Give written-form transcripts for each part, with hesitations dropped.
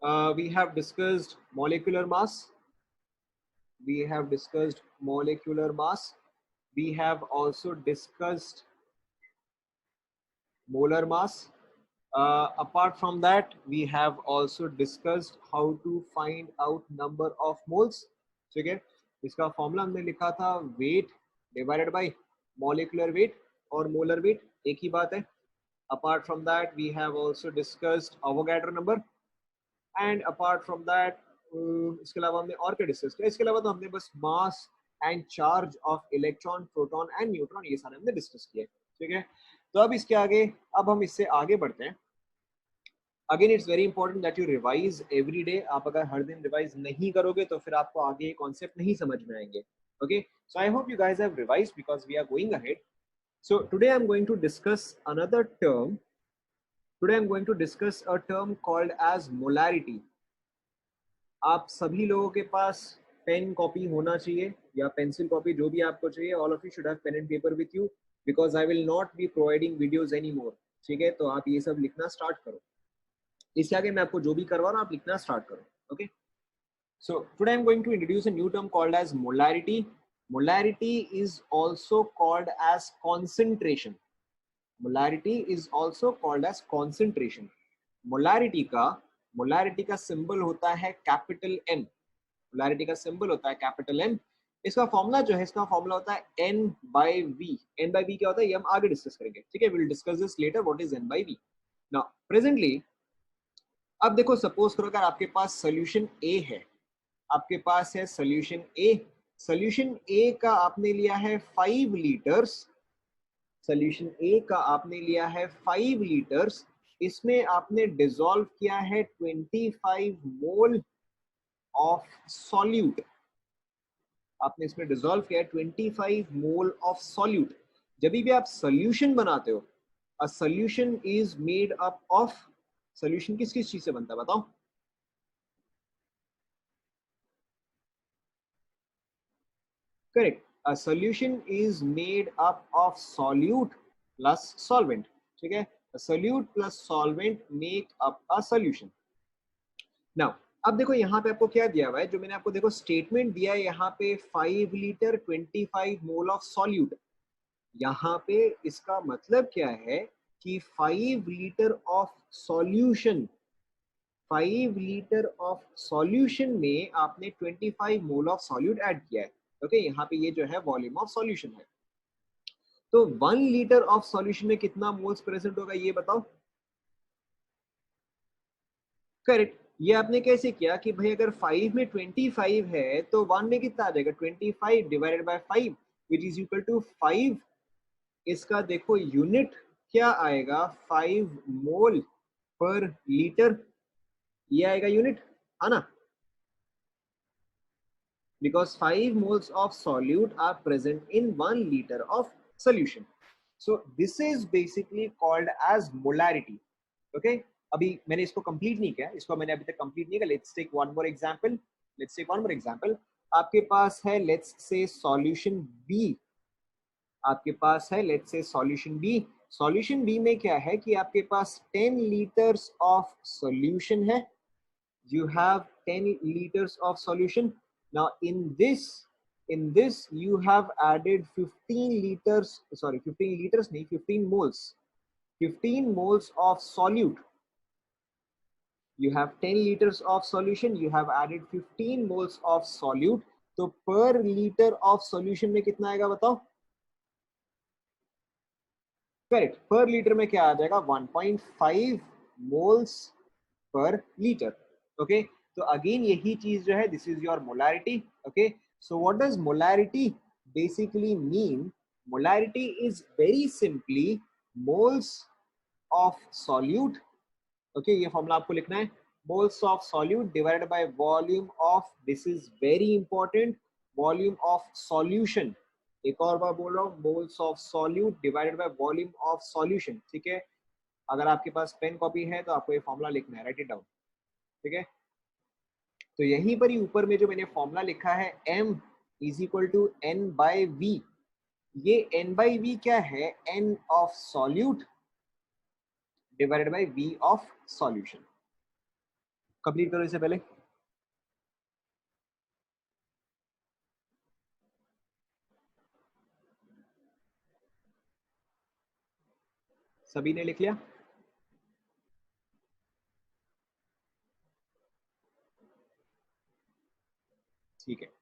We have discussed molecular mass. We have discussed molecular mass. We have also discussed molar mass. Apart from that, we have also discussed how to find out number of moles. ठीक है, इसका formula हमने लिखा था weight divided by molecular wait और molar weight एक ही बात है. Apart from that, we have also discussed Avogadro number. And apart from that इसके अलावा हमने और क्या डिस्कस किया. इसके अलावा तो हमने बस mass and charge of electron, proton and neutron ये सारे हमने डिस्कस किए. ठीक है, तो अब इसके आगे, अब हम इससे आगे बढ़ते हैं. Again it's very important that you revise every day. आप अगर हर दिन रिवाइज नहीं करोगे तो फिर आपको आगे ये कॉन्सेप्ट नहीं समझ में आएंगे. Okay, so I hope you guys have revised because we are going ahead. So today I'm going to discuss another term. Today I'm going to discuss a term called as molarity. आप सभी लोगों के पास pen copy होना चाहिए या pencil copy, जो भी आपको चाहिए. All of you should have pen and paper with you because I will not be providing videos any more. ठीक है, तो आप ये सब लिखना स्टार्ट करो. इसके आगे मैं आपको जो भी करवा रहा हूँ आप लिखना स्टार्ट करो. Okay, so today I am going to introduce a new term called as molarity. Molarity is also called as concentration. Molarity is also called as concentration. Molarity का सिंबल होता है कैपिटल एम. मोलारिटी का symbol होता है capital M. इसका formula जो है, इसका फॉर्मूला होता है N by V. N by V क्या होता है ये हम आगे डिस्कस करेंगे. ठीक है, will discuss this later what is N by V. Now presently अब देखो, सपोज करो अगर आपके पास सोल्यूशन ए है, आपके पास है सोल्यूशन ए. सोल्यूशन ए का आपने लिया है 5 लीटर्स. सोल्यूशन ए का आपने लिया है 5 लीटर्स. इसमें आपने डिसॉल्व किया है 25 मोल ऑफ सॉल्यूट. आपने इसमें डिसॉल्व किया है 25 मोल ऑफ सॉल्यूट. जब भी आप सोल्यूशन बनाते हो, a solution is made up of, solution किस किस चीज से बनता है बताओ. Correct, a solution is made up of solute plus solvent. ठीक है, a solute plus solvent make up a solution. Now अब देखो यहाँ पे आपको क्या दिया हुआ है, जो मैंने आपको देखो स्टेटमेंट दिया है यहाँ पे 5 लीटर 25 मोल ऑफ सॉल्यूट. यहाँ पे इसका मतलब क्या है कि 5 litre of solution, 5 litre of solution में आपने 25 मोल ऑफ सॉल्यूट ऐड किया है. ओके, यहाँ पे ये जो है वॉल्यूम ऑफ सॉल्यूशन है. तो 1 लीटर ऑफ सॉल्यूशन में कितना मोल्स प्रेजेंट होगा ये बताओ. करेक्ट, ये आपने कैसे किया कि भाई अगर 5 में 25 है तो 1 में कितना आ जाएगा, 25 divided by 5 which is equal to 5. इसका देखो यूनिट क्या आएगा, 5 मोल पर लीटर, ये आएगा यूनिट, है ना. Because 5 moles of solute are present in 1 liter of solution. So this is basically called as molarity. Okay, अभी मैंने इसको कंप्लीट नहीं किया, इसको मैंने अभी तक कंप्लीट नहीं किया. Let's take one more example. Let's take one more example. आपके पास है लेट्स से सॉल्यूशन बी. आपके पास है let's say solution B. Solution B में क्या है कि आपके पास 10 लीटर्स ऑफ सॉल्यूशन है. You have 10 liters of solution. Now in this you have added 15 liters, sorry 15 liters nahi 15 moles, 15 moles of solute. You have 10 liters of solution, you have added 15 moles of solute. तो per liter of solution में कितना आएगा बताओ. Correct, पर litre में क्या आ जाएगा, 1.5 मोल्स पर लीटर. ओके, तो अगेन यही चीज जो है, this is your molarity. Okay, so what does molarity basically mean. Molarity is very simply moles of solute. Okay, ये फॉर्मूला आपको लिखना है, moles of solute divided by volume of, this is very important, volume of solution. एक और बार बोल रहा हूँ, moles of solute divided by volume of solution. ठीक है, अगर आपके पास पेन कॉपी है तो आपको ये फॉर्मूला लिखना है, राइट इट डाउन. ठीक है, तो यहीं पर ही ऊपर में जो मैंने फॉर्मूला लिखा है m is equal to n by V. ये n बाई वी क्या है, n of solute divided by v of solution. Complete करो इससे पहले। सभी ने लिख लिया? ठीक है।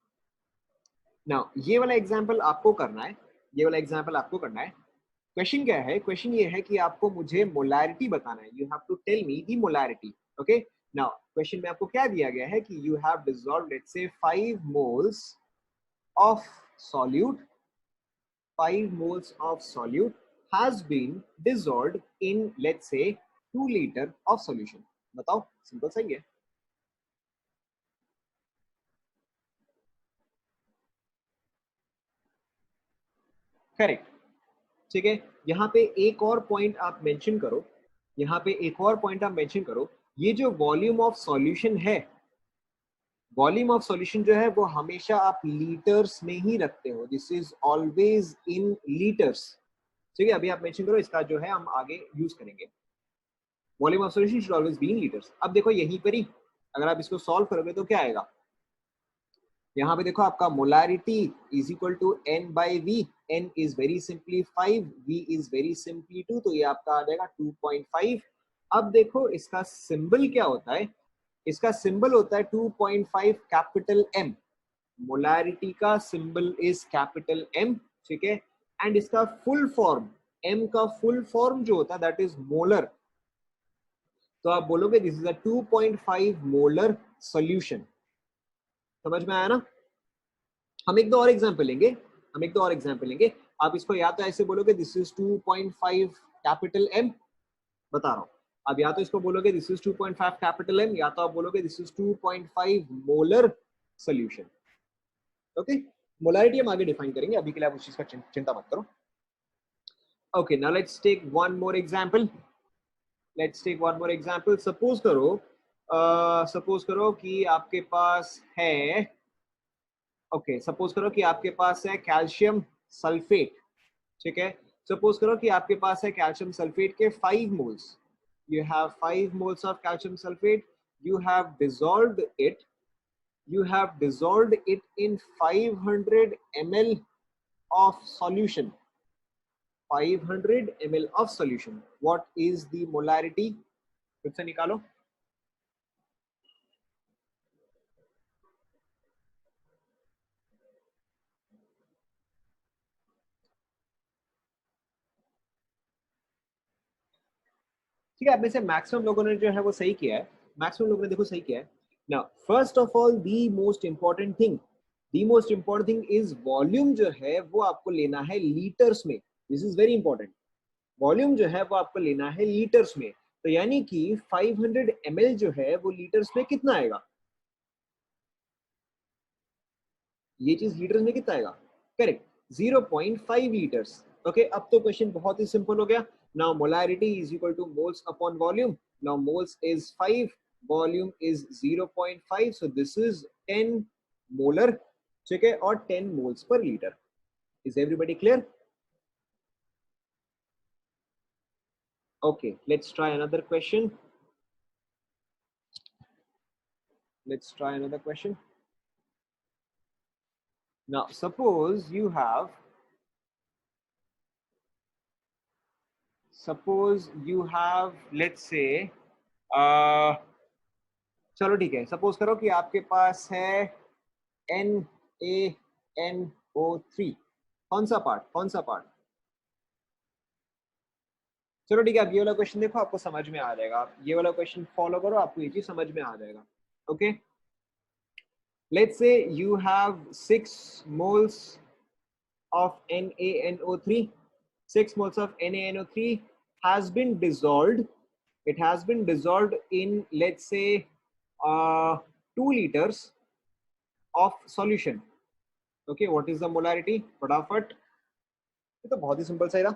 नाउ ये वाला एग्जांपल आपको करना है, ये वाला एग्जांपल आपको करना है। क्वेश्चन क्या है? क्वेश्चन ये है कि आपको मुझे मोलैरिटी बताना है। You have to tell me the molarity. Okay, now question में आपको क्या दिया गया है कि you have dissolved let's say 5 moles of solute, 5 moles of solute has been dissolved in let's say 2 liter of solution। बताओ, सिंपल सही है। करेक्ट। ठीक है, यहाँ पे एक और पॉइंट आप मेंशन करो, यहाँ पे एक और पॉइंट आप मेंशन करो, ये जो वॉल्यूम ऑफ सॉल्यूशन है, वॉल्यूम ऑफ सॉल्यूशन जो है वो हमेशा आप लीटर्स में ही रखते हो। This is always in litres. ठीक है, अभी आप मेंशन करो, इसका जो है हम आगे यूज करेंगे। Volume of solution should always be in litres. अब देखो यहीं पर ही अगर आप इसको सॉल्व करोगे तो क्या आएगा? यहाँ पे देखो आपका molarity is equal to N by V. N is very simply 5, V is very simply 2, तो ये आपका आ जाएगा 2.5। अब देखो इसका सिंबल क्या होता है? इसका सिंबल होता है 2.5 कैपिटल एम। मोलारिटी का सिंबल इज कैपिटल एम। ठीक है, एंड इसका फुल फॉर्म, एम का फुल फॉर्म जो होता है दैट इज मोलर। तो आप बोलोगे this is a 2.5 molar solution. समझ में आया ना? हम एक दो और एग्जांपल लेंगे, हम एक दो और एग्जांपल लेंगे। आप इसको या तो ऐसे बोलोगे दिस इज 2.5 कैपिटल एम, बता रहा हूं। अब या तो इसको बोलोगे दिस इज 2.5 कैपिटल एम, या तो आप बोलोगे this is 2.5 molar solution. Okay, molarity हम आगे डिफाइन करेंगे, अभी के लिए आप उस चीज का चिंता मत करो। Okay, now let's take one more example. Let's take one more example. Suppose करो कि आपके पास है, ओके सपोज करो कि आपके पास है कैल्शियम सल्फेट। ठीक है, सपोज करो कि आपके पास है कैल्शियम सल्फेट के 5 moles. You have 5 moles of calcium sulphate. You have dissolved it, you have dissolved it in 500 ml of solution। 500 ml of solution, what is the molarity? फिर से निकालो। ठीक है, आप में से मैक्सिमम लोगों ने जो है वो सही किया है, मैक्सिमम लोगों ने देखो सही किया है। Now first of all the most important thing, the most important thing is volume जो है वो आपको लेना है लीटर्स में। This is very important. Volume जो है वो आपको लेना है लीटर्स में। तो यानी कि 500 ml जो है वो लीटर्स में कितना आएगा? ये चीज लीटर्स में कितना आएगा? Correct, 0.5 litres. ओके, अब तो क्वेश्चन बहुत ही सिंपल हो गया। Now molarity is equal to moles upon volume. Now moles is 5, volume is 0.5, so this is 10 molar. ठीक है, और 10 moles per litre. Is everybody clear? Okay, let's try another question. Let's try another question. Now suppose you have, let's say चलो ठीक है, suppose करो कि आपके पास है NaNO3। कौन सा पार्ट, कौन सा पार्ट? चलो ठीक है, अब ये वाला क्वेश्चन देखो, आपको समझ में आ जाएगा। आप ये वाला क्वेश्चन फॉलो करो, आपको ये चीज समझ में आ जाएगा। Okay, let's say you have 6 moles of NaNO3। 6 moles of NaNO3 has been dissolved, it has been dissolved in let's say 2 liters of solution। okay, what is the molarity? फटाफट, ये तो बहुत ही सिंपल सा था।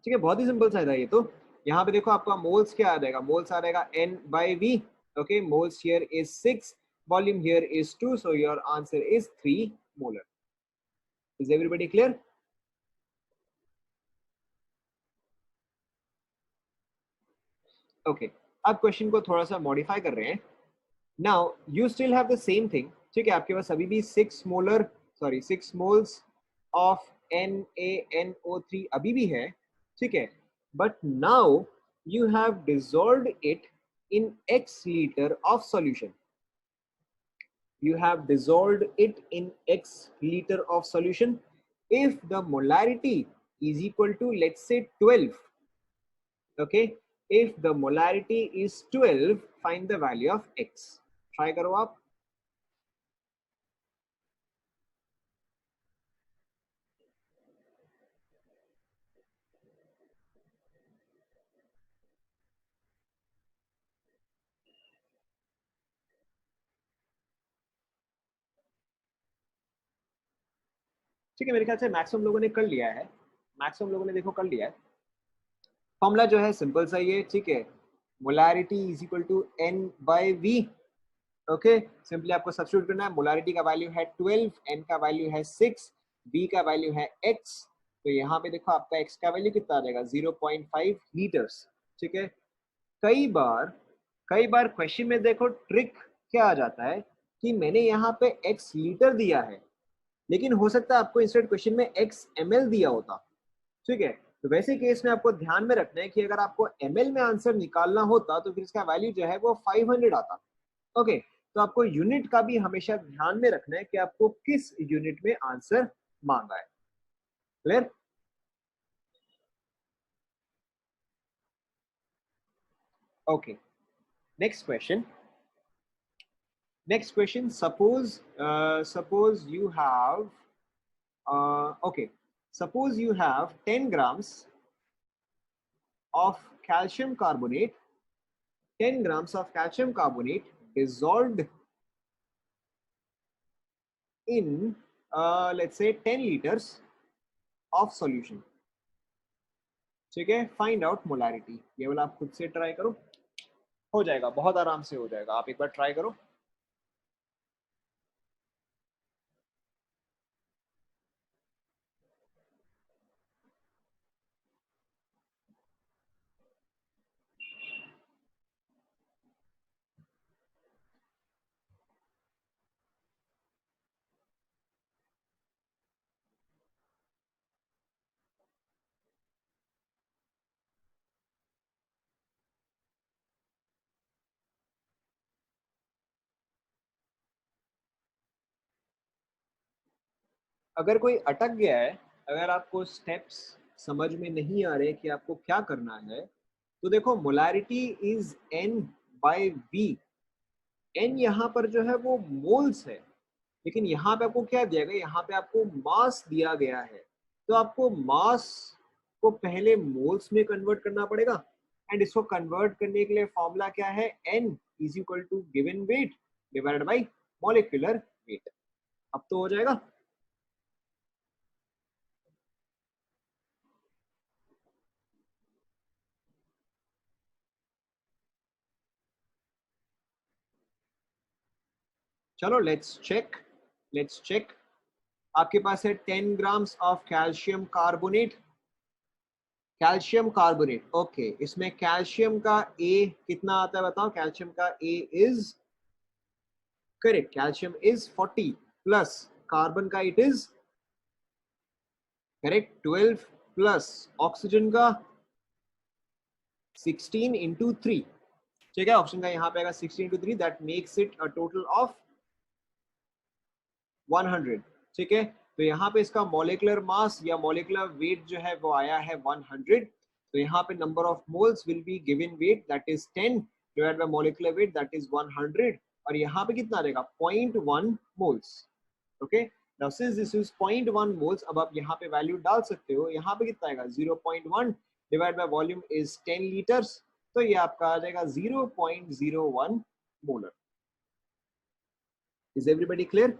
ठीक है, बहुत ही सिंपल सा था ये तो। यहाँ पे देखो आपका मोल्स क्या आ जाएगा? मोल्स आ जाएगा N by V। okay, moles here is 6, volume here is 2, so your answer is 3 molar। is everybody clear? Okay, अब क्वेश्चन को थोड़ा सा मॉडिफाई कर रहे हैं. Now you still have the same thing. ठीक है, आपके पास अभी भी 6 मोल्स ऑफ NaNO3 अभी भी है. ठीक है, but now you have dissolved it in X liter of solution. You have dissolved it in X liter of solution. If the molarity is equal to, let's say, 12, okay, if the molarity is 12, find the value of X. Try करो आप. ठीक है, मेरे ख्याल से maximum लोगों ने कर लिया है. मैक्सिमम लोगों ने देखो कर लिया है. फॉर्मूला जो है सिंपल सा ही है. ठीक है, molarity is equal to N by V. Okay, simply आपको सब्स्टिट्यूट करना है. मोलारिटी का वैल्यू है 12, N का वैल्यू है 6, B का वैल्यू है X. तो यहाँ पे देखो आपका X का वैल्यू कितना आ जाएगा, 0.5 लीटर्स. ठीक है, कई बार क्वेश्चन में देखो ट्रिक क्या आ जाता है कि मैंने यहाँ पे X लीटर दिया है, लेकिन हो सकता है आपको इंस्टेड क्वेश्चन में X ml दिया होता. ठीक है, तो वैसे केस में आपको ध्यान में रखना है कि अगर आपको ml में आंसर निकालना होता तो फिर इसका वैल्यू जो है वो 500 आता. ओके, तो आपको यूनिट का भी हमेशा ध्यान में रखना है कि आपको किस यूनिट में आंसर मांगा है. Clear? Okay, next question. Suppose you have okay, suppose you have 10 grams of calcium carbonate, 10 grams of calcium carbonate dissolved in let's say 10 liters of solution. ठीक है, फाइंड आउट मोलारिटी. ये वाला आप खुद से ट्राई करो, हो जाएगा, बहुत आराम से हो जाएगा. आप एक बार ट्राई करो. अगर कोई अटक गया है, अगर आपको स्टेप्स समझ में नहीं आ रहे कि आपको क्या करना है, तो देखो molarity is N by V. N यहाँ पर जो है वो मोल्स है, लेकिन यहाँ पे आपको क्या दिया गया, यहाँ पे आपको मास दिया गया है. तो आपको मास को पहले मोल्स में कन्वर्ट करना पड़ेगा. एंड इसको कन्वर्ट करने के लिए फॉर्मूला क्या है, N is equal to given weight divided by molecular weight. अब तो हो जाएगा. चलो लेट्स चेक. आपके पास है 10 grams of calcium carbonate. Okay, इसमें कैल्शियम का A कितना आता है बताओ. कैल्शियम का A is correct, calcium is 40 plus carbon का it is correct 12 plus oxygen का 16 इंटू 3. ठीक है, ऑप्शन का यहाँ पे आएगा 16 into 3, that makes it a total of 100. ठीक है, तो यहाँ पे इसका मॉलिक्यूलर मास या मॉलिक्यूलर वेट जो है वो आया है 100. तो यहाँ पे number of moles will be given weight that is 10 divided by molecular wait that is 100. और यहाँ पे कितना रहेगा, 0.1 moles. Okay, now since this is 0.1 moles, अब आप यहाँ पे वैल्यू डाल सकते हो. यहाँ पे कितना आएगा, 0.1 divide by volume is 10 litres. तो ये आपका आ जाएगा 0.01 मोलर. Is everybody clear?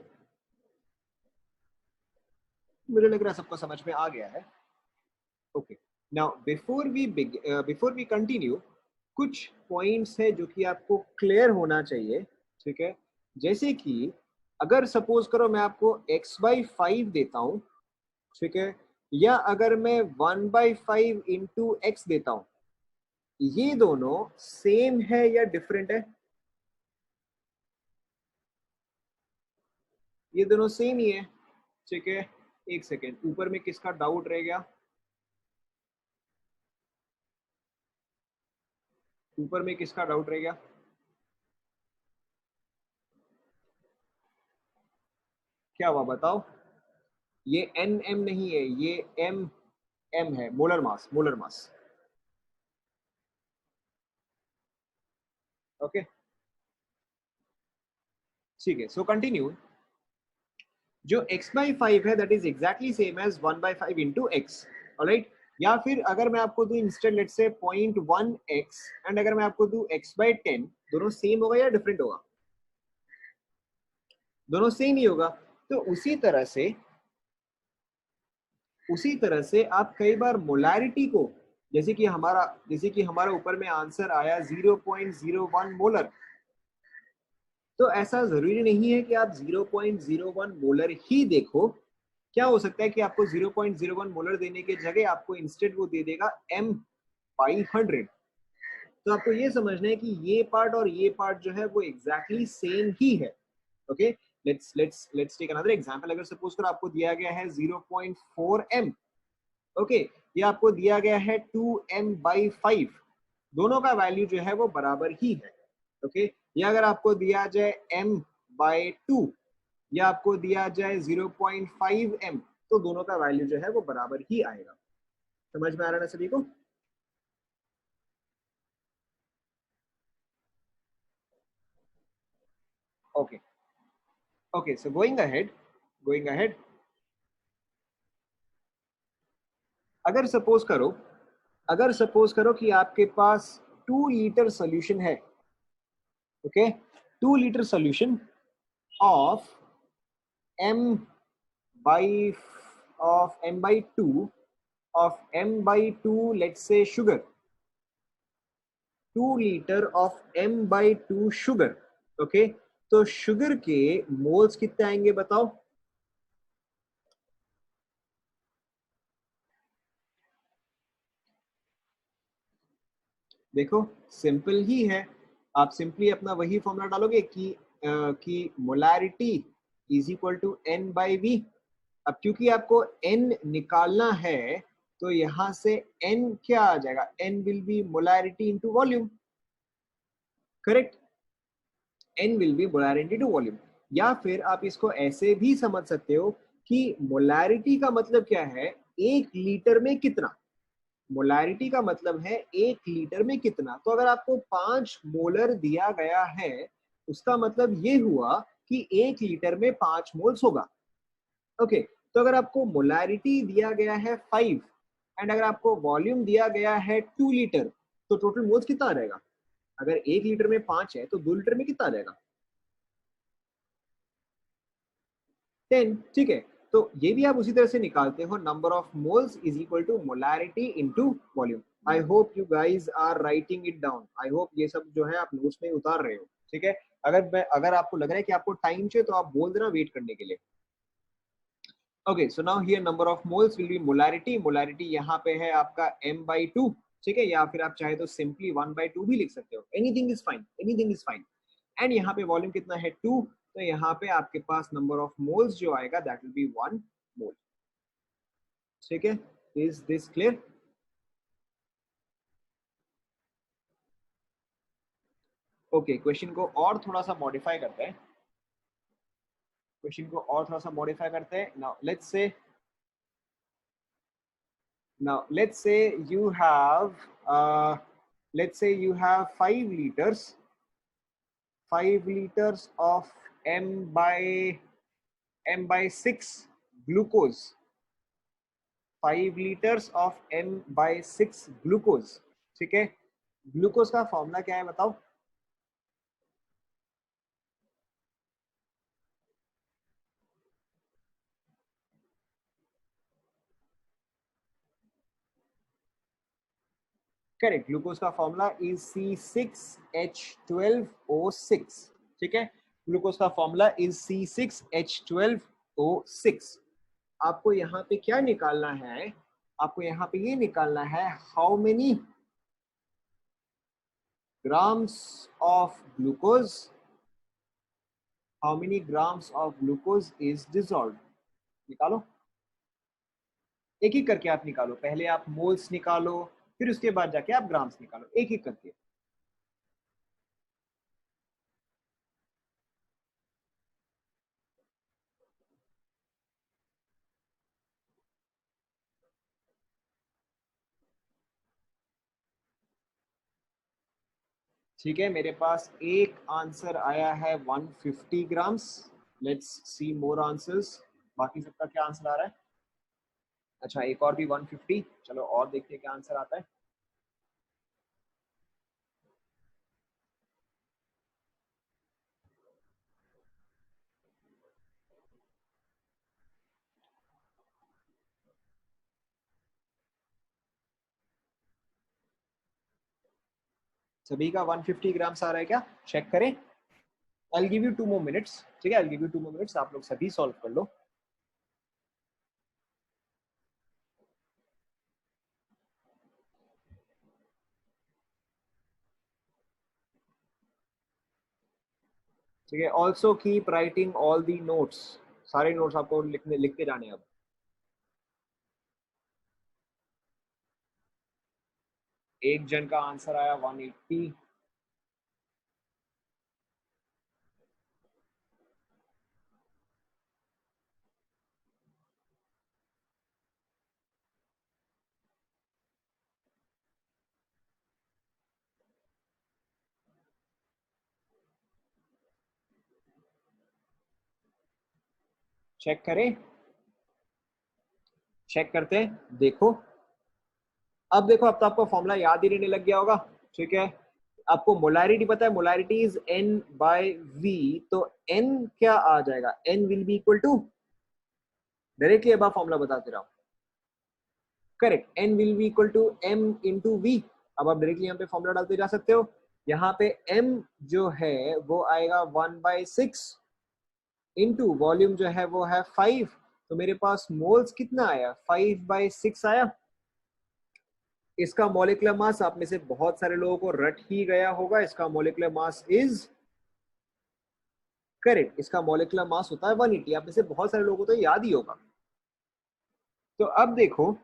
मुझे लग रहा है सबको समझ में आ गया है. Okay, now before we continue, कुछ पॉइंट्स है जो कि आपको क्लियर होना चाहिए. ठीक है, जैसे कि अगर सपोज करो मैं आपको x/5 देता हूं, ठीक है, या अगर मैं 1/5 इंटू एक्स देता हूं, ये दोनों सेम है या डिफरेंट है? ये दोनों सेम ही है, ठीक है। एक सेकेंड, ऊपर में किसका डाउट रह गया? ऊपर में किसका डाउट रह गया? क्या हुआ बताओ? ये एन एम नहीं है, ये एम एम है, molar mass, molar mass. Okay, ठीक है। So continue. जो x बाई फाइव है that is exactly same as 1/5 into X, alright. या फिर अगर मैं आपको दूं इंस्टेड लेट से 0.1x, एंड अगर मैं आपको दूं x/10, दोनों सेम होगा या डिफरेंट होगा? दोनों सेम ही होगा। तो उसी तरह से आप कई बार मोलैरिटी को, जैसे कि हमारा ऊपर में आंसर आया 0.01 मोलर, तो ऐसा जरूरी नहीं है कि आप 0.01 मोलर ही देखो। क्या हो सकता है कि आपको 0.01 मोलर देने के जगह आपको इंस्टेड वो दे देगा m/100। तो आपको ये समझना है कि ये पार्ट और ये पार्ट जो है वो एग्जैक्टली सेम ही है। Okay, let's take another example. अगर सपोज कर आपको दिया गया है 0.4 m, ओके, ये आपको दिया गया है 2m/5, दोनों का वैल्यू जो है वो बराबर ही है। ओके, या अगर आपको दिया जाए m/2, या आपको दिया जाए 0.5 m, तो दोनों का वैल्यू जो है वो बराबर ही आएगा। समझ में आ रहा है ना सभी को? Okay, okay, so going ahead, अगर सपोज करो अगर सपोज करो कि आपके पास 2 लीटर सोल्यूशन है, okay, 2 litre solution of m by of m/2 of m/2, let's say sugar, 2 litre of m/2 sugar. Okay, तो शुगर के मोल्स कितने आएंगे बताओ? देखो, सिंपल ही है। आप सिंपली अपना वही फॉर्मूला डालोगे कि molarity is equal to n by V. अब क्योंकि आपको n निकालना है, तो यहां से n क्या आ जाएगा? n will be molarity into volume, correct? n will be molarity to volume. या फिर आप इसको ऐसे भी समझ सकते हो कि मोलैरिटी का मतलब क्या है? 1 लीटर में कितना। मोलैरिटी का मतलब है 1 लीटर में कितना। तो अगर आपको 5 मोलर दिया गया है, उसका मतलब ये हुआ कि 1 लीटर में 5 मोल्स होगा। ओके, तो अगर आपको मोलैरिटी दिया गया है 5, एंड अगर आपको वॉल्यूम दिया गया है 2 लीटर, तो टोटल मोल्स कितना आ रहेगा? अगर 1 लीटर में 5 है तो 2 लीटर में कितना आ जाएगा? 10, ठीक है। तो ये भी आप उसी तरह से निकालते हो, number of moles is equal to molarity into volume. I hope you guys are writing it down, I hope ये सब जो है आप नोट्स में उतार रहे हो, ठीक है। अगर आपको लग रहा है कि आपको टाइम चाहिए तो आप बोल देना वेट करने के लिए। Okay, so now here number of moles will be molarity. Molarity यहाँ पे है आपका m/2, ठीक है, या फिर आप चाहे तो सिंपली 1/2 भी लिख सकते हो। Anything is fine, anything is fine. And यहाँ पे वॉल्यूम कितना है? 2, तो यहाँ पे आपके पास नंबर ऑफ मोल्स जो आएगा दैट विल बी 1 मोल, ठीक है। Is this clear? Okay, question को और थोड़ा सा मॉडिफाई करते हैं। Now you have uh, let's say you have 5 liters of m/6 glucose, 5 liters of m/6 glucose, ठीक है। ग्लूकोज का फॉर्मूला क्या है बताओ? करेक्ट, ग्लूकोज का फॉर्मूला इज C6H12O6, ठीक है। ग्लूकोज का फॉर्मूला इज C6H12O6। आपको यहाँ पे क्या निकालना है? आपको यहाँ पे ये निकालना है, how many grams of glucose, how many grams of glucose is dissolve. निकालो, एक एक करके आप निकालो, पहले आप मोल्स निकालो, फिर उसके बाद जाके आप ग्राम्स निकालो, एक एक करके। ठीक है, मेरे पास एक आंसर आया है 150 grams. Let's see more answers. बाकी सबका क्या आंसर आ रहा है? अच्छा, एक और भी 150। चलो और देखते हैं क्या आंसर आता है। सभी का 150 ग्राम्स आ रहा है क्या? चेक करें। I give you 2 more minutes। ठीक है, I give you 2 more minutes, आप लोग सभी सॉल्व कर लो। ठीक है, also keep writing all the notes. सारे नोट्स आपको लिखते जाने हैं अब। एक जन का आंसर आया 180। चेक करें, चेक करते हैं, देखो। अब देखो, अब तो आपको फॉर्मूला याद ही रहने लग गया होगा। ठीक है, आपको मोलारिटी पता है, molarity is N by V। तो N क्या आ जाएगा? N will be equal to, directly अब आप फॉर्मूला बताते रहो। Correct, N will be equal to M into V। अब आप डायरेक्टली यहाँ पे फॉर्मूला डालते जा सकते हो। यहाँ पे M जो है वो आएगा 1/6 इंटू वॉल्यूम जो है वो है 5। तो मेरे पास मोल्स कितना आया? 5/6 आया। इसका मॉलिक्यूलर मास आप में से बहुत सारे लोगों को रट ही गया होगा। इसका मॉलिक्यूलर मास इज, करेक्ट, इसका मॉलिक्यूलर मास होता है 180। आप में से बहुत सारे लोगों को तो याद ही होगा। तो अब देखो,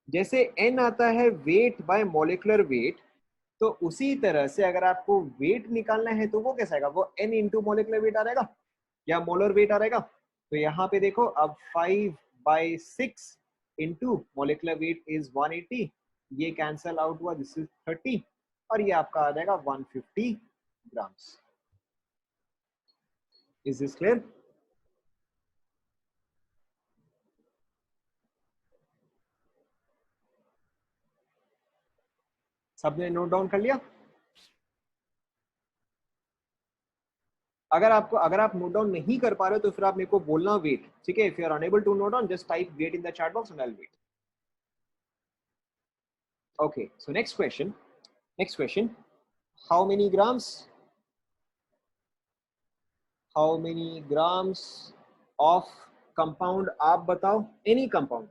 जैसे n आता है वेट बाय मॉलिक्यूलर वेट, तो उसी तरह से अगर आपको वेट निकालना है तो वो कैसा आएगा? वो n इंटू मॉलिक्यूलर वेट आ जाएगा या मोलर वेट आ जाएगा। तो यहाँ पे देखो, अब 5/6 इंटू मॉलिक्यूलर वेट इज 180, ये कैंसल आउट हुआ, दिस इज 30, और ये आपका आ जाएगा 150 ग्राम्स। Is this clear? सबने नोट डाउन कर लिया? अगर आप नोट डाउन नहीं कर पा रहे हो तो फिर आप मेरे को बोलना वेट। ठीक है, if you are unable to note down, just type wait in the chat box and I will wait. Okay, so next question. Next question. How many grams? How many grams of compound आप बताओ? Any compound.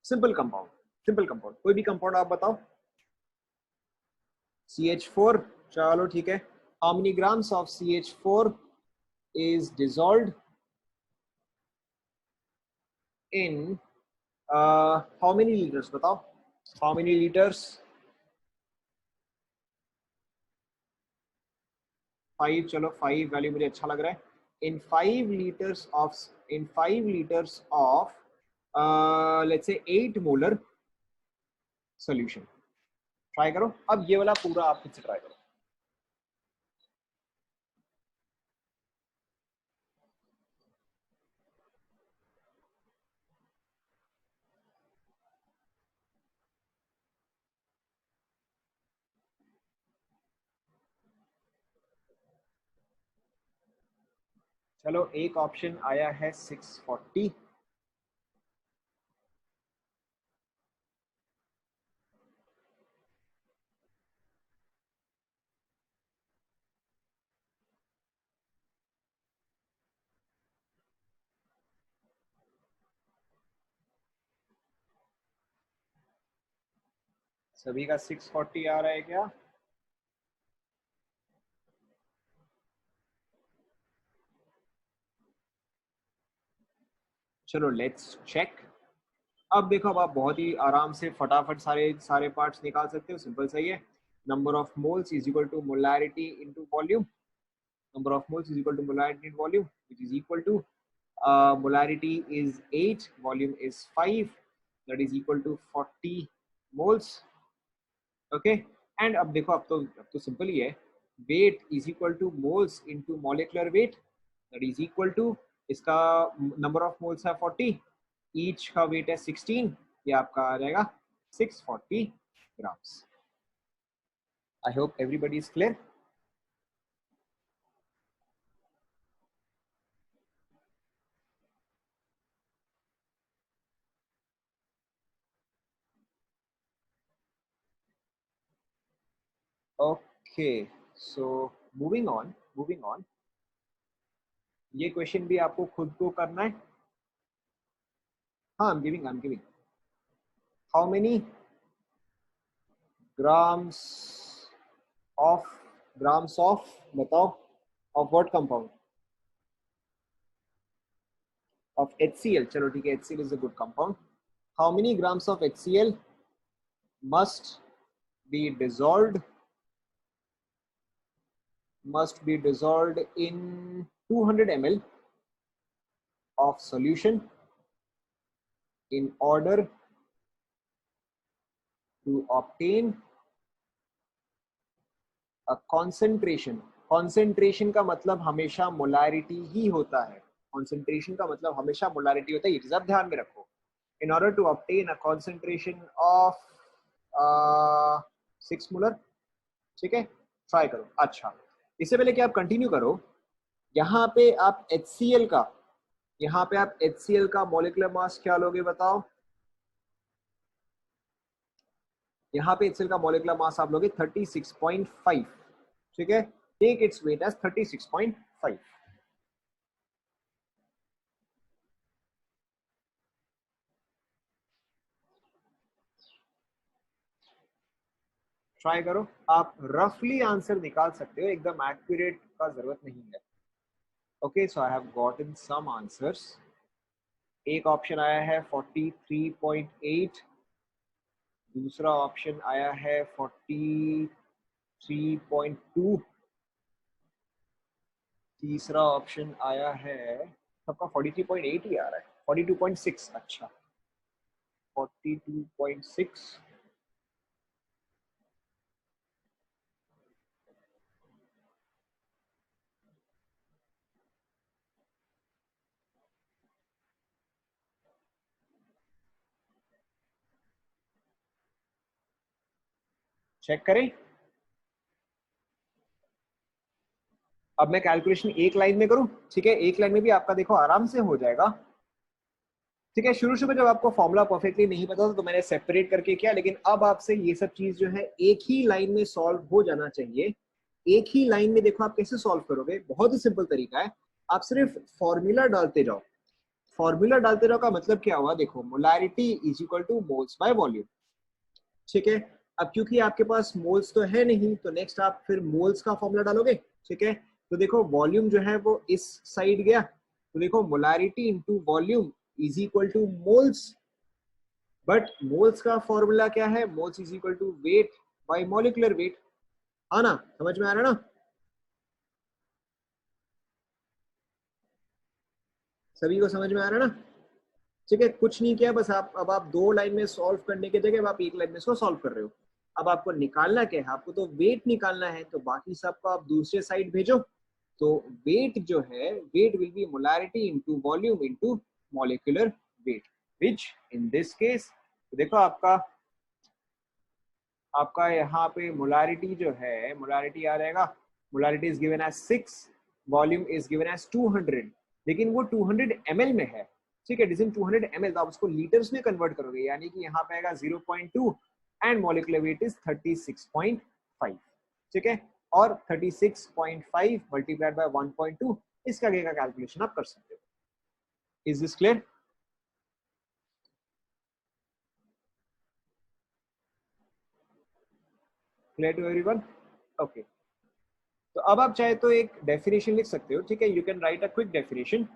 Simple compound. Simple compound. कोई भी compound आप बताओ. CH4. चलो ठीक है. How many grams of CH4 is dissolved in how many liters? बताओ. How many liters? 5. चलो 5 वैल्यू मुझे अच्छा लग रहा है. In 5 liters of, in 5 liters of let's say 8 molar solution. Try करो, अब ये वाला पूरा आप खुद से ट्राई करो। चलो, एक ऑप्शन आया है 640। सभी का 640 आ रहा है क्या? चलो लेट्स चेक। अब देखो, अब आप बहुत ही आराम से फटाफट सारे सारे पार्ट्स निकाल सकते हो, सिंपल सही है। Number of moles is equal to molarity into volume. Number of moles is equal to molarity in volume, which is equal to molarity is 8, volume is 5, that is equal to 40 moles. Okay, and अब देखो, अब तो simple ही है। weight is equal to moles into molecular weight, that is equal to, इसका number of moles है 40, each का weight है 16, ये आपका आ जाएगा 640 grams. I hope everybody is clear. Okay, so moving on. ये क्वेश्चन भी आपको खुद को करना है। हाँ, I'm giving. How many grams of बताओ, of what compound? Of HCl. चलो ठीक है, HCl is a good compound. How many grams of HCl must be dissolved in 200 ml of solution in order to obtain a concentration. concentration का मतलब हमेशा molarity ही होता है। concentration का मतलब हमेशा मोलैरिटी होता है, ये चीज आप ध्यान में रखो। in order to obtain a concentration of 6 molar, ठीक है, ट्राई करो। अच्छा, इससे पहले कि आप कंटिन्यू करो, यहाँ पे आप HCl का मॉलिक्यूलर मास क्या लोगे बताओ। यहाँ पे HCl का मॉलिक्यूलर मास आप लोगे 36.5, ठीक है। Take its weight as 36.5। Try करो, आप रफली आंसर निकाल सकते हो, एकदम एक्यूरेट का जरूरत नहीं है। Okay, so I have gotten some answers. एक ऑप्शन आया है 43.8, दूसरा ऑप्शन आया है 43.2, तीसरा ऑप्शन आया है, सबका 43.8 ही आ रहा है, 42.6। अच्छा, 42.6। चेक करें। अब मैं कैलकुलेशन एक लाइन में करूं, ठीक है, एक लाइन में भी आपका देखो आराम से हो जाएगा। ठीक है, शुरू में जब आपको फॉर्मूला परफेक्टली नहीं पता था तो मैंने सेपरेट करके किया, लेकिन अब आपसे ये सब चीज जो है एक ही लाइन में सॉल्व हो जाना चाहिए। एक ही लाइन में देखो आप कैसे सॉल्व करोगे, बहुत ही सिंपल तरीका है। आप सिर्फ फॉर्मूला डालते जाओ। फॉर्मूला डालते जाओ का मतलब क्या हुआ, देखो, molarity is equal to moles bye volume, ठीक है। अब क्योंकि आपके पास मोल्स तो है नहीं, तो नेक्स्ट आप फिर मोल्स का फॉर्मूला डालोगे, ठीक है। तो देखो वॉल्यूम जो है वो इस साइड गया, तो देखो molarity into volume is equal to moles. But moles का फॉर्मूला क्या है, moles is equal to weight by molecular weight. हाँ ना, समझ में आ रहा है ना, सभी को समझ में आ रहा है ना। ठीक है, कुछ नहीं किया, बस आप अब आप दो लाइन में सॉल्व करने के जगह आप एक लाइन में इसको सॉल्व कर रहे हो। अब आपको निकालना क्या है, आपको तो वेट निकालना है, तो बाकी सबको आप दूसरे साइड भेजो। तो वेट जो है, weight will be molarity into volume into molecular weight, which in this case देखो आपका आपका यहाँ पे मोलैरिटी जो है, मोलैरिटी आ जाएगा, molarity is given as 6, volume is given as 200, लेकिन वो 200 ml में है, ठीक है। डिजिन 200 ml, तो आप उसको लीटर्स में कन्वर्ट करोगे, यानी कि यहाँ पे आएगा 0.2 एंड मॉलिक्यूलर वेट इज 36.5, ठीक है। और 36.5 मल्टीप्लाइड बाय 1.2, इसका आगे का कैलकुलेशन आप कर सकते हो। Is this clear? Clear to everyone? Okay, तो अब आप चाहे तो एक डेफिनेशन लिख सकते हो, ठीक है। You can write a quick definition.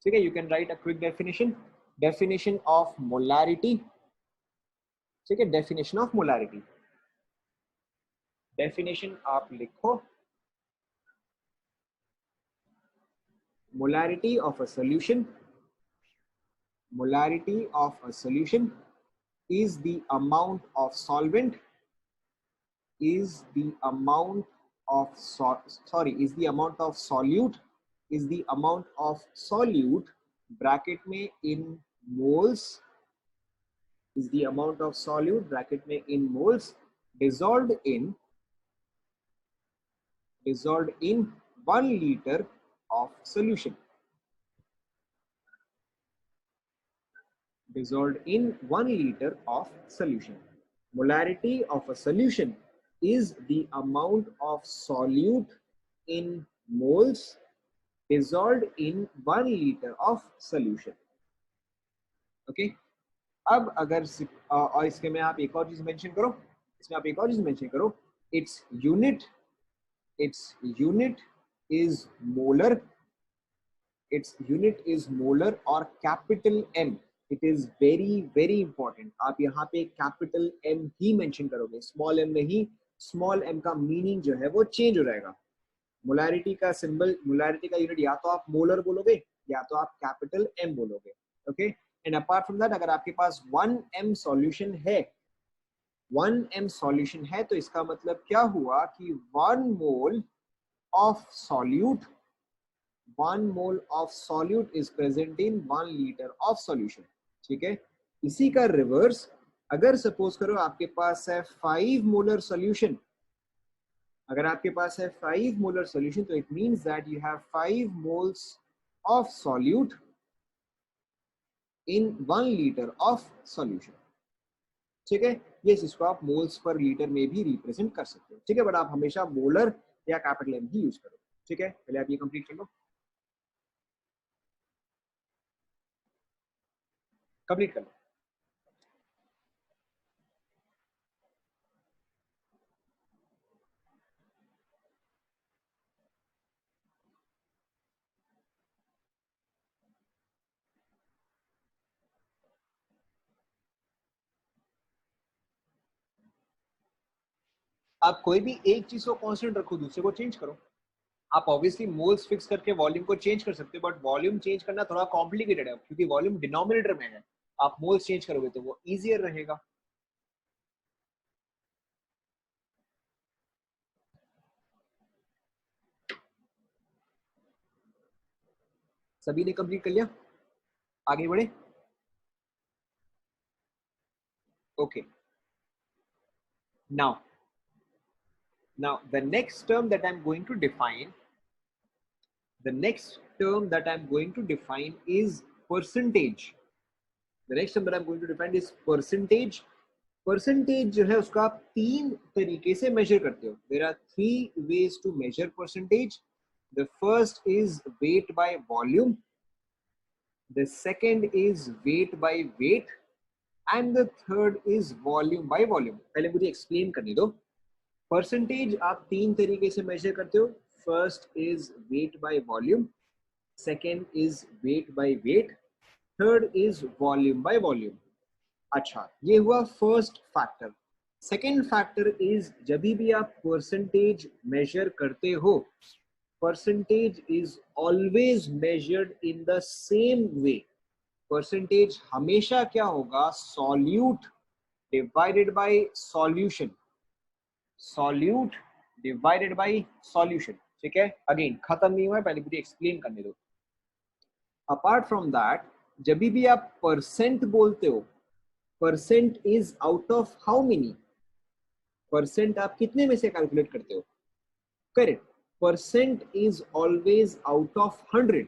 ठीक है, you can write a quick definition, definition of molarity, ठीक है, डेफिनेशन ऑफ मोलैरिटी, डेफिनेशन आप लिखो, molarity of a solution, molarity of a solution is the amount of solvent, is the amount of is the amount of solute, is the amount of solute bracket में in moles, is the amount of solute bracket में in moles dissolved in 1 liter of solution, dissolved in 1 liter of solution. Molarity of a solution is the amount of solute in moles dissolved in 1 liter of solution. Okay? अब अगर और इसके में आप एक और चीज मेंशन करो, इसमें आप एक और चीज मेंशन करो, its unit is molar, its unit is molar और capital M. It is very important. आप यहाँ पे कैपिटल M ही मेंशन करोगे, स्मॉल m नहीं. स्मॉल m का मीनिंग जो है वो चेंज हो जाएगा. मोलैरिटी का सिंबल, मोलैरिटी का यूनिट या तो आप मोलर बोलोगे या तो आप कैपिटल M बोलोगे. Okay, and apart from that अगर आपके पास 1m सॉल्यूशन है, 1m सॉल्यूशन है, तो इसका मतलब क्या हुआ कि 1 mole of solute, 1 mole of solute is present in 1 liter of solution. ठीक है, इसी का रिवर्स अगर सपोज करो आपके पास है 5 मोलर सॉल्यूशन, अगर आपके पास है 5 मोलर सॉल्यूशन, तो it means that you have 5 moles of solute in 1 litre of solution. ठीक है, ये इसको आप मोल्स पर लीटर में भी रिप्रेजेंट कर सकते हो. ठीक है, बट आप हमेशा मोलर या कैपिटल एम ही यूज करो. ठीक है, पहले आप ये कंप्लीट कर लो, कंप्लीट कर लो. आप कोई भी एक चीज को कांस्टेंट रखो, दूसरे को चेंज करो. आप ऑब्वियसली मोल्स फिक्स करके वॉल्यूम को चेंज कर सकते हो, बट वॉल्यूम चेंज करना थोड़ा कॉम्प्लिकेटेड है क्योंकि वॉल्यूम डिनोमिनेटर में है. आप मोल्स चेंज करोगे तो वो इजियर रहेगा. सभी ने कंप्लीट कर लिया, आगे बढ़े. Okay, now the next term that I'm going to define, the next term that I'm going to define is percentage. The next term that I'm going to define is percentage. Percentage जो है उसका आप 3 तरीके से measure करते हो. There are 3 ways to measure percentage. The first is weight by volume, the second is weight by weight, and the third is volume by volume. पहले मुझे एक्सप्लेन करने दो. परसेंटेज आप 3 तरीके से मेजर करते हो. First is wait by volume, second is wait by wait, third is volume by volume. अच्छा, ये हुआ first factor. Second factor is जब भी आप परसेंटेज मेजर करते हो, percentage is always measured in the same way. Percentage हमेशा क्या होगा, solute divided bye solution, solute divided bye solution. ठीक है, अगेन खत्म नहीं हुआ है, पहले मुझे एक्सप्लेन करने दो. अपार्ट फ्रॉम दैट जब भी आप परसेंट बोलते हो, percent is out of how many, percent आप कितने में से कैलकुलेट करते हो. Correct, percent is always out of 100.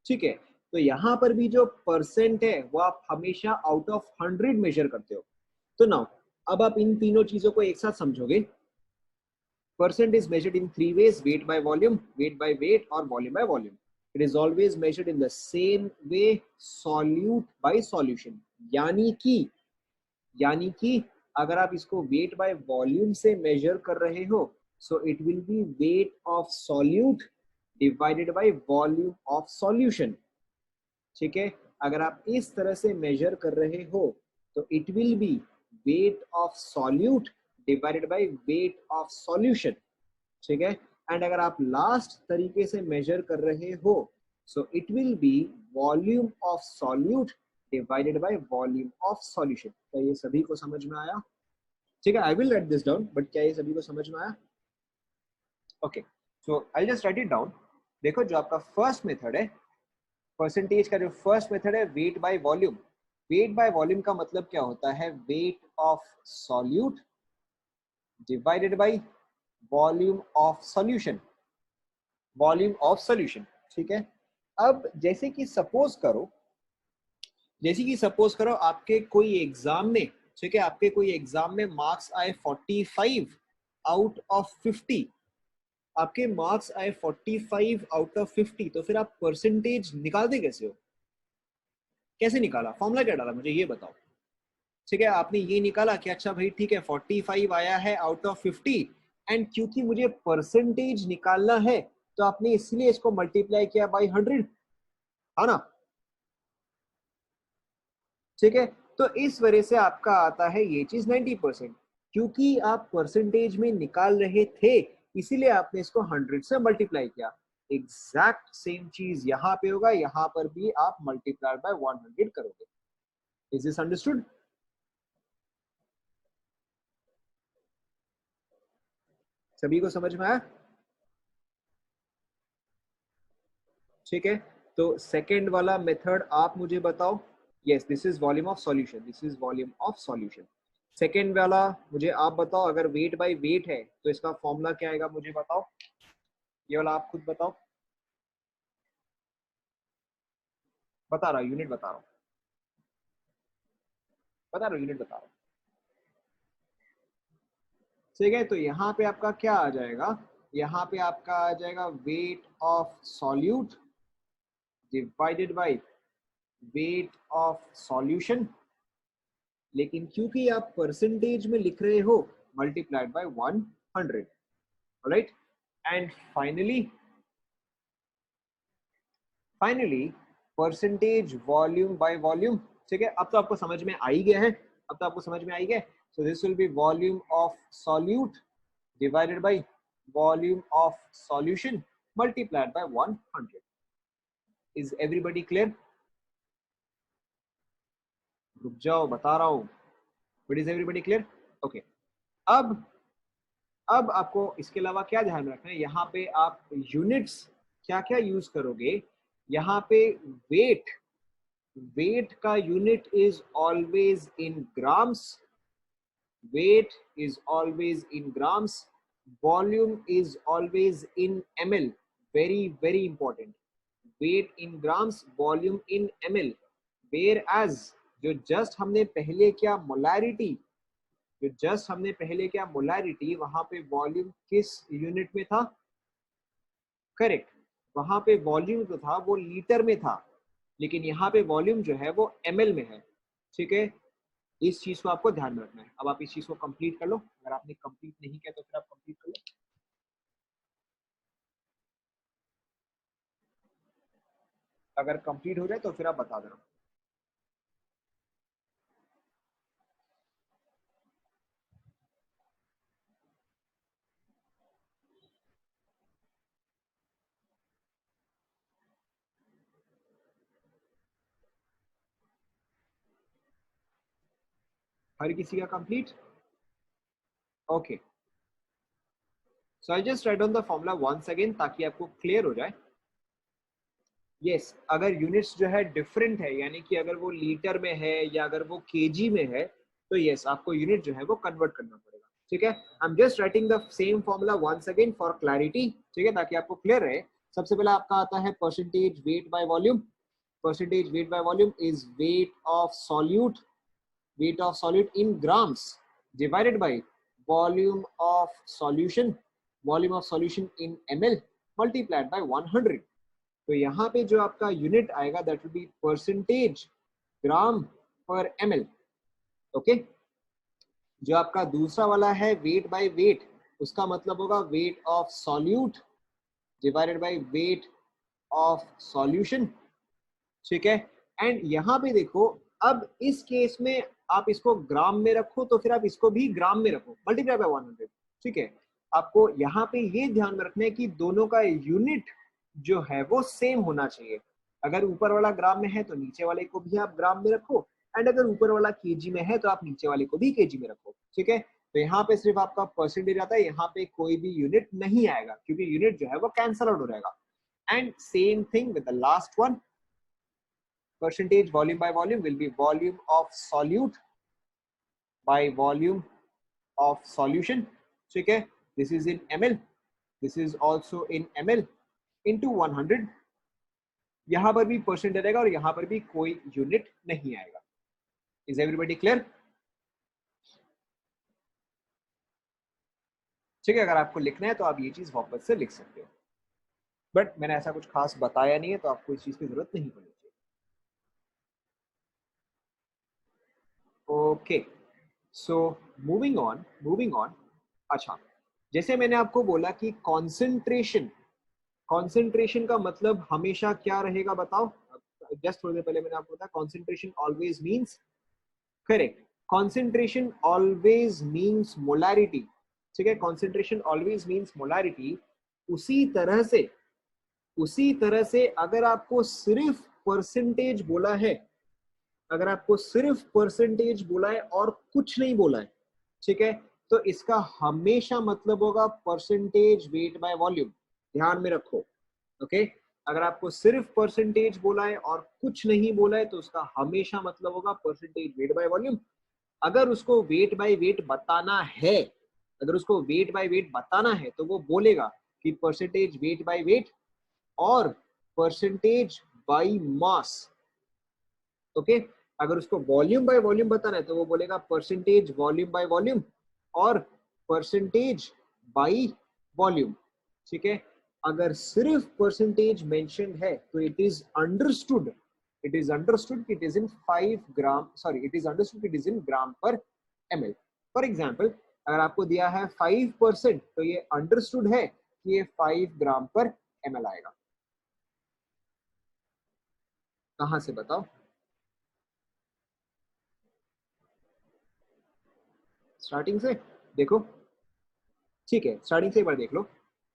ठीक है, तो यहां पर भी जो परसेंट है वो आप हमेशा आउट ऑफ 100 मेजर करते हो. तो नाउ अब आप इन तीनों चीजों को एक साथ समझोगे. Percent is measured in 3 ways, weight by volume, weight by weight और volume by volume. It is always measured in the same way, solute by solution. यानी कि अगर आप इसको वेट बाय वॉल्यूम से मेजर कर रहे हो, so it will be weight of solute divided by volume of solution. ठीक है, अगर आप इस तरह से मेजर कर रहे हो तो it will be weight of solute divided by weight of solution, ठीक है। एंड अगर आप लास्ट तरीके से मेजर कर रहे हो so it will B volume of solute divided by volume of solution. क्या ये सभी को समझ में आया? ठीक है, I will write this down, but क्या ये सभी को समझ में आया? Okay, so I just right it down. देखो, जो आपका फर्स्ट मेथड है परसेंटेज का, जो फर्स्ट मेथड है wait by volume, weight by volume का मतलब क्या होता है? Wait of solute divided by volume of solution, volume of solution, ठीक है। अब जैसे कि सपोज करो आपके कोई एग्जाम में, ठीक है, आपके कोई एग्जाम में मार्क्स आए 45 आउट ऑफ 50, आपके मार्क्स आए 45 आउट ऑफ 50, तो फिर आप परसेंटेज निकालते कैसे हो? कैसे निकाला? फॉर्मूला क्या डाला, मुझे ये बताओ। ठीक है, आपने ये निकाला कि अच्छा भाई ठीक है 45 आया है आउट ऑफ 50, एंड क्योंकि मुझे परसेंटेज निकालना है तो आपने इसलिए इसको मल्टीप्लाई किया बाय 100, है ना? ठीक है, तो इस वजह से आपका आता है ये चीज 90%, क्योंकि आप परसेंटेज में निकाल रहे थे इसीलिए आपने इसको 100 से मल्टीप्लाई किया। एग्जैक्ट सेम चीज यहाँ पे होगा, यहाँ पर भी आप मल्टीप्लाई बाय 100 करोगे। Is this understood? सभी को समझ में आया? ठीक है, तो सेकेंड वाला मेथड आप मुझे बताओ। Yes, this is volume of solution, this is volume of solution. Second वाला मुझे आप बताओ, अगर वेट बाय वेट है तो इसका फॉर्मूला क्या आएगा, मुझे बताओ। ये वाला आप खुद बताओ। बता रहा हूँ, यूनिट बता रहा हूँ, यूनिट बता रहा हूँ। ठीक है, तो यहाँ पे आपका क्या आ जाएगा? यहाँ पे आपका आ जाएगा wait of solute divided by weight of solution, लेकिन क्योंकि आप परसेंटेज में लिख रहे हो multiplied by 100, right. And finally percentage volume by volume. ठीक है, अब तो आपको समझ में आ ही गया है, अब तो आपको समझ में आ ही गया। So this will be volume of solute divided by volume of solution multiplied by 100। Is everybody clear? रुक जाओ, बता रहा हूँ। But is everybody clear? Okay, अब अब आपको इसके अलावा क्या ध्यान में रखना है, यहाँ पे आप यूनिट्स क्या क्या यूज करोगे। यहाँ पे वेट, वेट का unit is always in grams, weight is always in grams, volume is always in ml, very very important, weight in grams, volume in ml, whereas जो जस्ट हमने पहले क्या मोलैरिटी, वहां पे वॉल्यूम किस यूनिट में था? करेक्ट, वहां पे वॉल्यूम जो था वो लीटर में था, लेकिन यहाँ पे वॉल्यूम जो है वो ml में है। ठीक है, इस चीज को आपको ध्यान में रखना है। अब आप इस चीज को कंप्लीट कर लो, अगर आपने कंप्लीट नहीं किया तो फिर आप कंप्लीट कर लो। अगर कंप्लीट हो जाए तो फिर आप बता देना। हर किसी का complete? Okay, so I just write down the formula once again ताकि आपको क्लियर हो जाए। यस, अगर यूनिट्स जो है डिफरेंट है, यानी कि अगर वो लीटर में है या अगर वो केजी में है, तो यस आपको यूनिट जो है वो कन्वर्ट करना पड़ेगा। ठीक है, I am just writing the same formula once again for clarity, ठीक है, ताकि आपको क्लियर रहे। सबसे पहले आपका आता है percentage weight by volume. Percentage weight by volume is weight of solute in grams divided by volume of solution, in ml multiplied by 100। तो यहाँ पे जो आपका यूनिट आएगा that will be percentage gram per ml। Okay, जो आपका दूसरा वाला है वेट बाय वेट, उसका मतलब होगा wait of solute divided by weight of solution ठीक है। एंड यहाँ पे देखो, अब इस केस में आप इसको ग्राम में रखो तो फिर आप इसको भी ग्राम में रखो, मल्टीप्लाई बाय 100, ठीक है। आपको यहाँ पे ये ध्यान में रखना है कि दोनों का यूनिट जो है वो सेम होना चाहिए। अगर ऊपर वाला ग्राम में है तो नीचे वाले को भी आप ग्राम में रखो, एंड अगर ऊपर वाला केजी में है तो आप नीचे वाले को भी केजी में रखो, ठीक है। तो यहाँ पे सिर्फ आपका परसेंटेज आता है, यहाँ पे कोई भी यूनिट नहीं आएगा क्योंकि यूनिट जो है वो कैंसल आउट हो जाएगा। And same thing with the last one, percentage volume by volume will be volume of solute by volume of solution, ठीक है। this is in ml, this is also in ml into 100। यहां पर भी percentage रहेगा और यहां पर भी कोई यूनिट नहीं आएगा। Is everybody clear? ठीक है, अगर आपको लिखना है तो आप ये चीज वापस से लिख सकते हो, बट मैंने ऐसा कुछ खास बताया नहीं है तो आपको इस चीज की जरूरत नहीं पड़नी चाहिए। Okay, so moving on. अच्छा, जैसे मैंने आपको बोला कि कॉन्सेंट्रेशन, कॉन्सेंट्रेशन का मतलब हमेशा क्या रहेगा बताओ। जस्ट थोड़ी देर पहले मैंने आपको बताया concentration always means, correct, concentration always means molarity, ठीक है। Concentration always means molarity. उसी तरह से, उसी तरह से अगर आपको सिर्फ परसेंटेज बोला है, अगर आपको सिर्फ परसेंटेज बोला है और कुछ नहीं बोला है, ठीक है, तो इसका हमेशा मतलब होगा परसेंटेज वेट बाय वॉल्यूम। ध्यान में रखो, ओके। अगर आपको सिर्फ परसेंटेज बोला है और कुछ नहीं बोला है तो उसका हमेशा मतलब होगा परसेंटेज वेट बाय वॉल्यूम। अगर उसको वेट बाय वेट बताना है, अगर उसको वेट बाय वेट बताना है तो वो बोलेगा कि परसेंटेज वेट बाय वेट और परसेंटेज बाय मास, ओके। अगर उसको वॉल्यूम बाय वॉल्यूम बताना है तो वो बोलेगा परसेंटेज वॉल्यूम बाय वॉल्यूम और परसेंटेज बाय वॉल्यूम, ठीक है। अगर सिर्फ परसेंटेज मेंशन्ड है तो it is understood, it is understood it is in 5 gram, sorry it is understood it is in gram per ml। For example, अगर आपको दिया है 5% तो ये अंडरस्टूड है कि ये 5 ग्राम पर ml आएगा। कहां से बताओ? स्टार्टिंग से देखो, ठीक है, स्टार्टिंग से एक बार देख लो।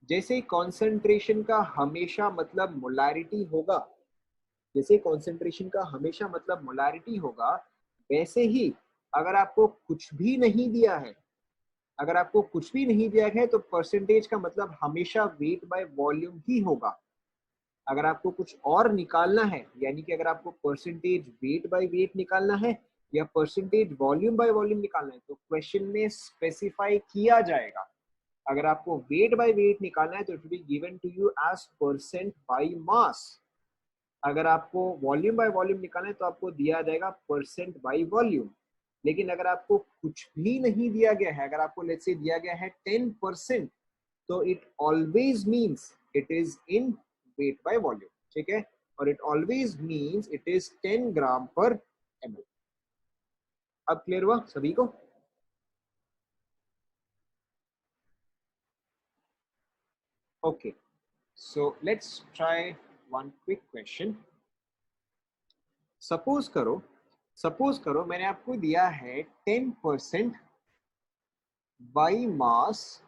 जैसे कॉन्सेंट्रेशन का हमेशा मतलब मोलारिटी होगा, जैसे कॉन्सेंट्रेशन का हमेशा मतलब मोलारिटी होगा, वैसे ही अगर आपको कुछ भी नहीं दिया है, अगर आपको कुछ भी नहीं दिया गया है तो परसेंटेज का मतलब हमेशा वेट बाय वॉल्यूम ही होगा। अगर आपको कुछ और निकालना है, यानी कि अगर आपको परसेंटेज वेट बाय वेट निकालना है या परसेंटेज वॉल्यूम बाय वॉल्यूम निकालना है तो क्वेश्चन में स्पेसिफाई किया जाएगा। अगर आपको वेट बाय वेट निकालना है तो it will be given to you as percent by mass. अगर आपको वॉल्यूम बाय वॉल्यूम निकालना है तो आपको दिया जाएगा परसेंट बाय वॉल्यूम। लेकिन अगर आपको कुछ भी नहीं दिया गया है, अगर आपको लेट्स से दिया गया है 10%, तो it always means it is in wait by volume, ठीक है। और it always means it is 10 gram per ml। अब क्लियर हुआ सभी को? Okay, so let's try one quick question. Suppose करो, सपोज करो मैंने आपको दिया है 10% by mass,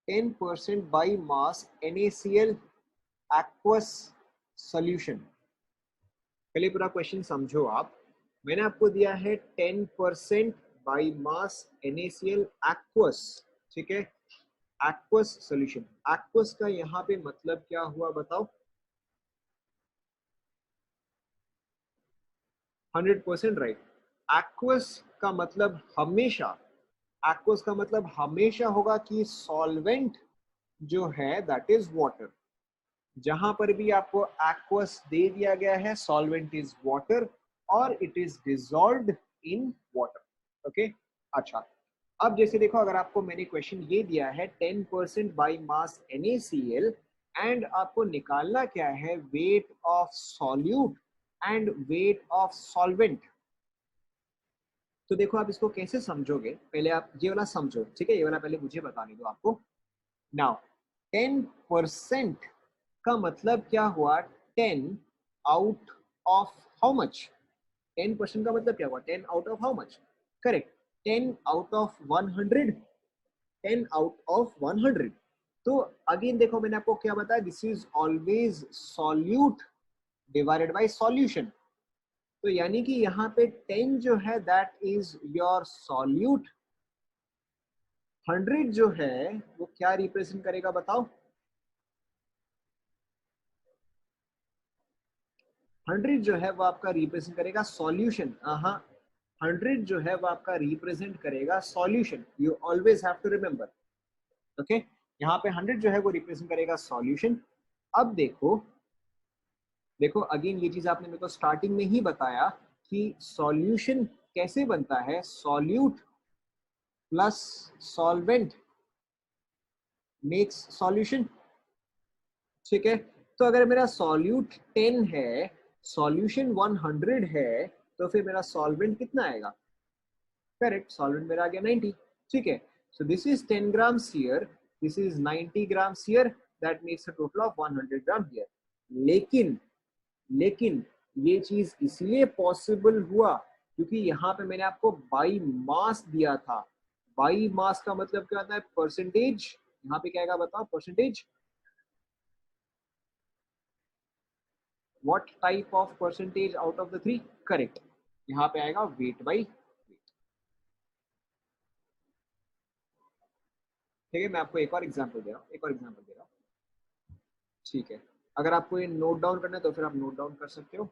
10% by mass NaCl aqueous solution। पहले पूरा क्वेश्चन समझो आप। मैंने आपको दिया है 10% बाई मास NaCl aqueous, ठीक है, aqueous solution। aqueous का यहाँ पे मतलब क्या हुआ बताओ? 100% राइट। aqueous का मतलब हमेशा, aqueous का मतलब हमेशा होगा कि सॉल्वेंट जो है दैट इज वाटर। जहां पर भी आपको aqueous दे दिया गया है, सॉल्वेंट इज वाटर और it is dissolved in water, okay. अच्छा, अब जैसे देखो, अगर आपको मैंने क्वेश्चन ये दिया है 10% बाई मास NaCl एंड आपको निकालना क्या है, wait of solute and weight of solvent. तो देखो आप इसको कैसे समझोगे, पहले आप ये वाला समझो, ठीक है, ये वाला पहले मुझे बताने दो आपको। नाउ 10% का मतलब क्या हुआ, 10 आउट ऑफ हाउ मच? 10% का मतलब क्या हुआ? 10 out of how much? Correct, 10 out of 100, 10 out of 100। तो अगेन देखो मैंने आपको क्या बताया, this is always solute divided bye solution. तो यानी कि यहाँ पे 10 जो है दैट इज योर सॉल्यूट, 100 जो है वो क्या रिप्रेजेंट करेगा बताओ? 100 जो है वो आपका रिप्रेजेंट करेगा सॉल्यूशन। हाँ, 100 जो है वो आपका रिप्रेजेंट करेगा solution, you always have to remember. Okay, यहाँ पे 100 जो है वो रिप्रेजेंट करेगा सॉल्यूशन। अब देखो, देखो अगेन ये चीज आपने मेरे को स्टार्टिंग में ही बताया कि सॉल्यूशन कैसे बनता है, solute plus solvent makes solution. ठीक है, तो अगर मेरा सॉल्यूट 10 है, सॉल्यूशन 100 है, तो फिर मेरा सॉल्वेंट कितना आएगा? करेक्ट, सॉल्वेंट मेरा आ गया 90। ठीक है, so this is 10 grams here, this is 90 grams here, that makes a total of 100 gram here. लेकिन लेकिन ये चीज इसलिए पॉसिबल हुआ क्योंकि यहाँ पे मैंने आपको बाई मास दिया था। बाई मास का मतलब क्या होता है? परसेंटेज। यहाँ पे क्या आएगा बताओ? Percentage. What type of percentage out of the three? Correct, यहाँ पे आएगा वेट बाई वेट। ठीक है, मैं आपको एक और एग्जांपल दे रहा हूँ, एक और एग्जांपल दे रहा हूँ। ठीक है, अगर आपको ये नोट डाउन करना है तो फिर आप नोट डाउन कर सकते हो।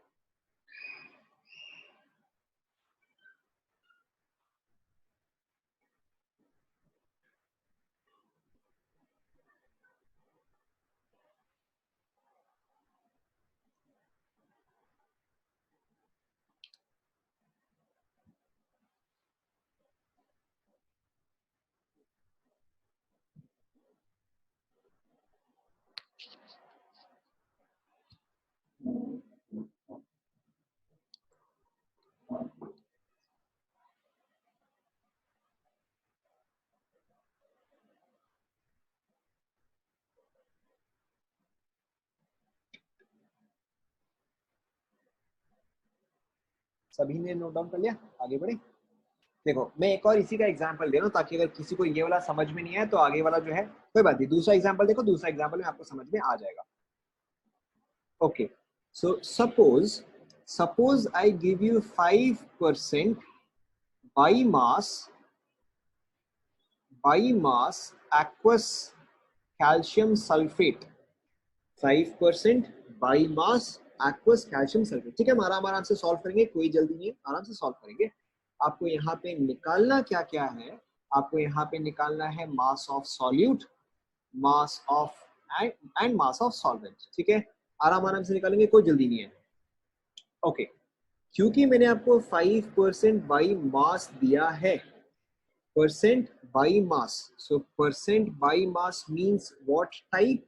सभी ने नोट डाउन कर लिया? आगे बढ़े। देखो मैं एक और इसी का एग्जांपल दे रहा हूँ ताकि अगर किसी को ये वाला समझ में नहीं आए तो आगे वाला जो है कोई बात नहीं, दूसरा एग्जांपल देखो, दूसरा एग्जांपल में आपको समझ में आ जाएगा। Okay, so suppose I give you 5% by mass, aqueous calcium sulfate, 5% by mass aqueous calcium sulfate। ठीक है, हम आराम आराम से सॉल्व करेंगे, कोई जल्दी नहीं है, आराम से सॉल्व करेंगे। आपको यहाँ पे निकालना क्या क्या है? आपको यहाँ पे निकालना है mass of solute, mass of and mass of solvent. ठीक है, आराम आराम से निकालेंगे, कोई जल्दी नहीं है। ओके, क्योंकि मैंने आपको 5% बाई मास दिया है, percent by mass, so percent by mass means what type?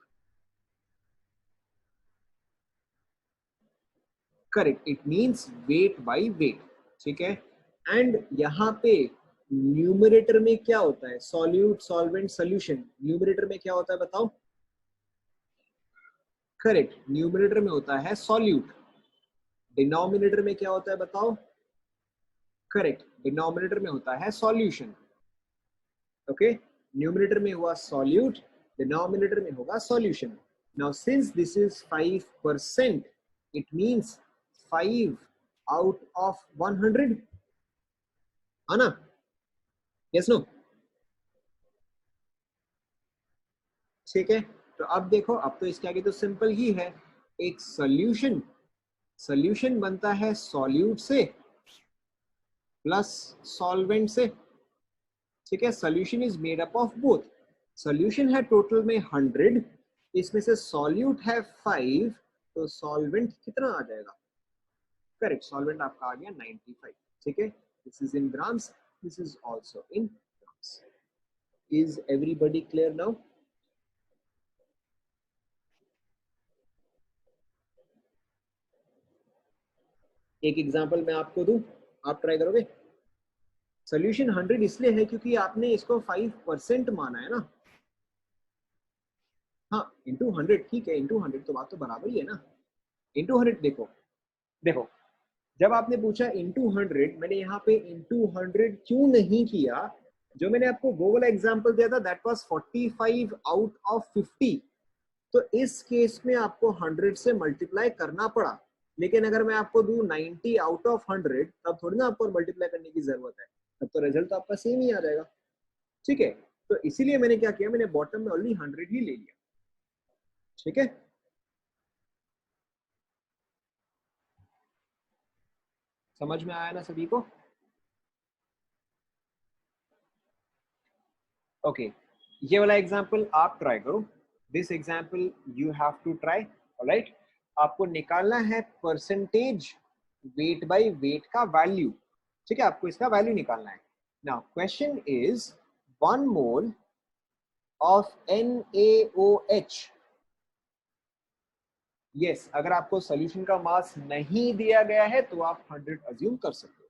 Correct, it means weight by wait. ठीक है, एंड यहाँ पे न्यूमरेटर में क्या होता है? Solute, solvent, solution. न्यूमरेटर में क्या होता है बताओ? करेक्ट, न्यूमरेटर में होता है सॉल्यूट। डिनोमिनेटर में क्या होता है बताओ? करेक्ट, डिनोमिनेटर में होता है सॉल्यूशन। ओके, न्यूमरेटर में हुआ सॉल्यूट, डिनोमिनेटर में होगा solution. Now since this is 5%, it means 5 out of 100, है ना? Yes no? ठीक है, तो अब देखो, अब तो इसके आगे तो सिंपल ही है। एक सॉल्यूशन, सॉल्यूशन बनता है सॉल्यूट से प्लस सॉल्वेंट से। ठीक है, solution is made up of both. Solution है टोटल में 100, इसमें से सॉल्यूट है 5, तो सॉल्वेंट कितना आ जाएगा? करेक्ट, सॉल्वेंट आपका आ गया 95। ठीक है, this is in grams, this is also in grams. Is everybody clear now? एक एग्जांपल मैं आपको दूं, आप ट्राई करोगे? सोल्यूशन 100 इसलिए है क्योंकि आपने इसको 5% माना है ना। हाँ, इंटू 100, ठीक है, इंटू 100 तो बात तो बराबर ही है ना। इंटू 100 देखो, देखो, जब आपने पूछा इनटू 100, मैंने यहाँ पे इनटू 100 क्यों नहीं किया? जो मैंने आपको वो वाला एग्जांपल दिया था, दैट वाज 45 आउट ऑफ 50। तो इस केस में आपको 100 से मल्टीप्लाई करना पड़ा। लेकिन अगर मैं आपको दूं 90 आउट ऑफ 100, तब थोड़ी ना आपको मल्टीप्लाई करने की जरूरत है, तब तो रिजल्ट तो आपका सेम ही आ जाएगा। ठीक है, तो इसीलिए मैंने क्या किया, मैंने बॉटम में ओनली 100 ही ले लिया। ठीक है, समझ में आया ना सभी को? ओके, ये वाला एग्जाम्पल आप ट्राई करो। This example you have to try. Alright, आपको निकालना है परसेंटेज वेट बाय वेट का वैल्यू। ठीक है, आपको इसका वैल्यू निकालना है। Now question is 1 mole of NaOH। Yes, अगर आपको सोल्यूशन का मास नहीं दिया गया है तो आप 100 अज्यूम कर सकते हो।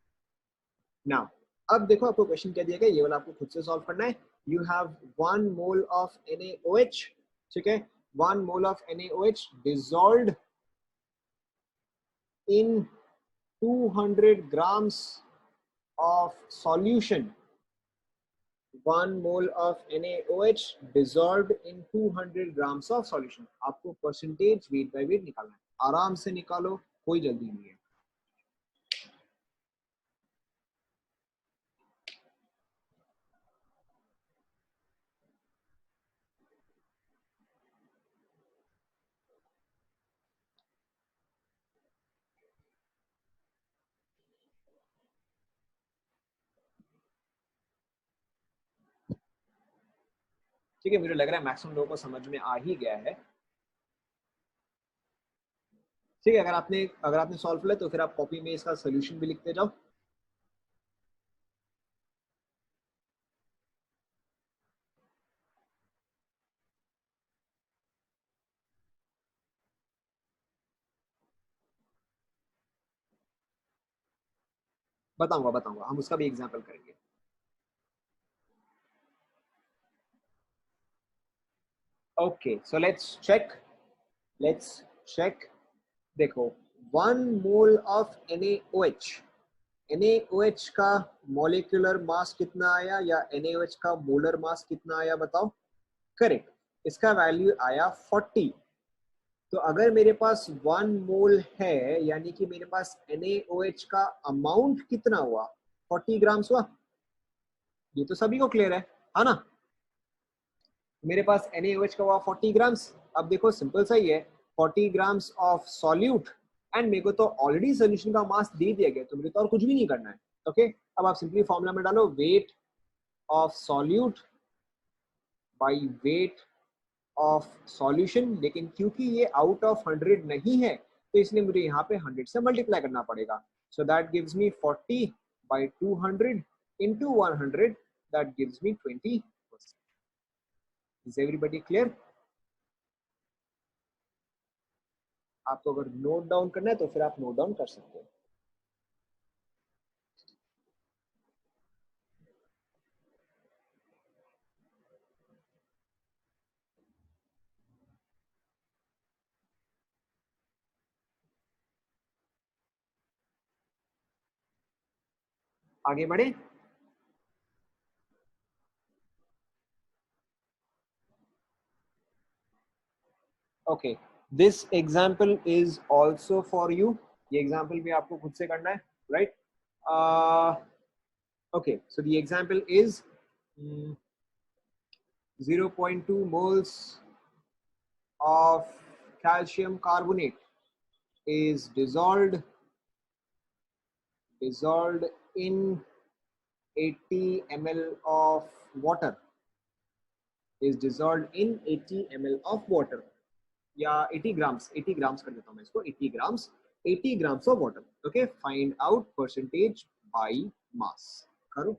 नाउ अब देखो, आपको क्वेश्चन क्या दिया गया, ये वाला आपको खुद से सॉल्व करना है। You have 1 mole of NaOH। ठीक है, 1 mole of NaOH dissolved in 200 grams of solution। 1 mole of NaOH dissolved in 200 grams of solution। आपको परसेंटेज वेट बाय वेट निकालना है, आराम से निकालो, कोई जल्दी नहीं है। ठीक है, मुझे लग रहा है मैक्सिमम लोगों को समझ में आ ही गया है। ठीक है, अगर आपने सॉल्व किया तो फिर आप कॉपी में इसका सोल्यूशन भी लिखते जाओ। बताऊंगा बताऊंगा, हम उसका भी एग्जाम्पल करेंगे। Okay, so let's check. देखो, 1 मोल ऑफ NaOH, NaOH का मॉलिक्यूलर मास कितना आया, या NaOH का मोलर मास कितना आया, बताओ। करेक्ट, इसका वैल्यू आया 40। तो अगर मेरे पास 1 मोल है, यानी कि मेरे पास NaOH का अमाउंट कितना हुआ, 40 ग्राम्स हुआ। ये तो सभी को क्लियर है ना? मेरे पास NaOH का हुआ 40 ग्राम्स। अब देखो, सिंपल सा ही है, 40 ग्राम्स ऑफ सॉल्यूट, एंड मेरे को तो ऑलरेडी सोल्यूशन का मास दे दिया गया, तो मेरे तो और कुछ भी नहीं करना है। ओके, अब आप सिंपली फॉर्मूला में डालो, wait of solute by weight of solution. लेकिन क्योंकि ये आउट ऑफ 100 नहीं है, तो इसलिए मुझे यहाँ पे 100 से मल्टीप्लाई करना पड़ेगा। So that gives me 40 by 200 into 100, that gives me 20%। Is everybody clear? आपको अगर नोट डाउन करना है तो फिर आप नोट डाउन कर सकते हो। आगे बढ़े। Okay, this example is also for you. ये एग्जाम्पल भी आपको खुद से करना है, right? Okay, so the example is 0.2 moles of calcium carbonate is dissolved in 80 ml of water, is dissolved in 80 ml of water, या 80 ग्राम्स कर देता हूँ मैं इसको, 80 grams of water. Okay, find out percentage by mass. करो।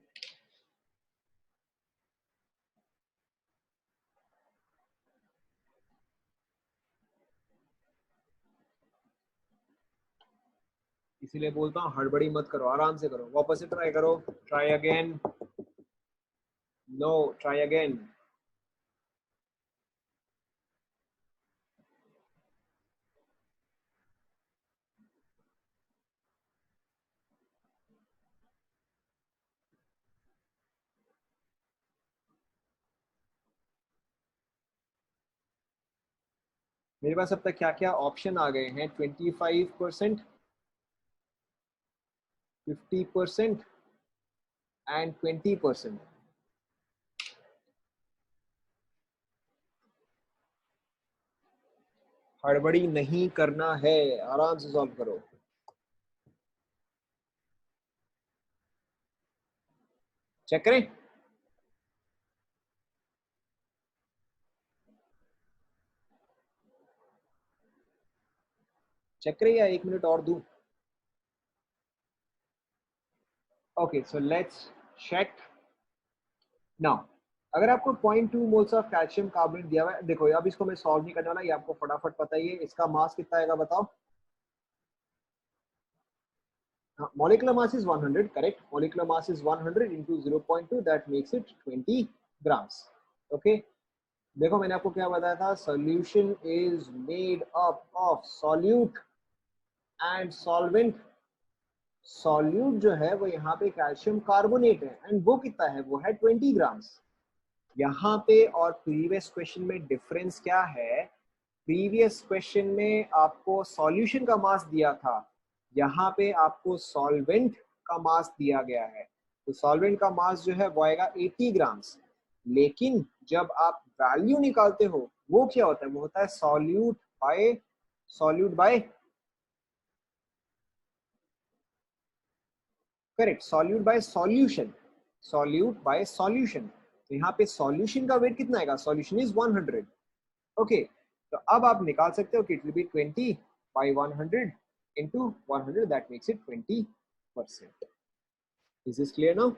इसीलिए बोलता हूँ हड़बड़ी मत करो, आराम से करो, वापस से ट्राई करो। Try again. No, try again. मेरे पास अब तक क्या क्या ऑप्शन आ गए हैं? 25%, 50% एंड 20%। हड़बड़ी नहीं करना है, आराम से सॉल्व करो। चेक करें। चेक करें या 1 मिनट और दूं? Okay, so let's check now. अगर आपको 0.2 मोल्स ऑफ कैल्शियम कार्बोनेट दिया हुआ है, देखो अब इसको मैं सॉल्व नहीं करने वाला, ये आपको फटाफट पता ही है। इसका मास कितना आएगा बताओ? Molecular mass is 100, correct? Molecular mass is 100 into 0.2, that makes it 20 grams. Okay. देखो मैंने आपको क्या बताया था? Solution is made up of solute and solvent. Solute जो है वो यहाँ पे कैल्शियम कार्बोनेट है, एंड वो कितना है? वो है 20 ग्राम्स यहाँ पे। और प्रीवियस क्वेश्चन में डिफरेंस क्या है? प्रीवियस क्वेश्चन में आपको सॉल्यूशन का मास दिया था, यहाँ पे आपको सॉल्वेंट का मास दिया गया है। तो सॉल्वेंट का मास जो है वो आएगा 80 ग्राम्स। लेकिन जब आप वैल्यू निकालते हो वो क्या होता है? वो होता है solute bye correct, solute by solution. Solute by solution. तो यहाँ पे सॉल्यूशन का वेट कितना आएगा? Solution is 100। ओके, तो अब आप निकाल सकते हो कि it will B 20 by 100 into 100, that makes it 20%. Is this clear now?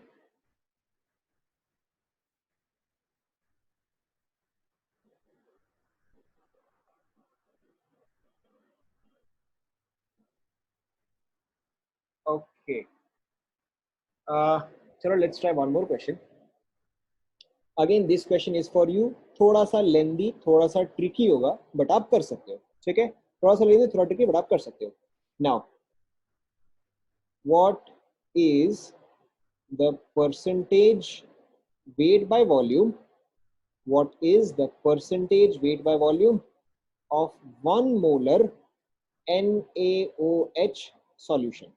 Okay. चलो let's try one more question. Again this question is for you. थोड़ा सा लेंदी, थोड़ा सा ट्रिकी होगा, बट आप कर सकते हो। ठीक है, थोड़ा सा लेंदी, थोड़ा ट्रिकी, बट आप कर सकते हो। Now what is the percentage weight by volume? What is the percentage weight by volume of 1 molar NaOH solution?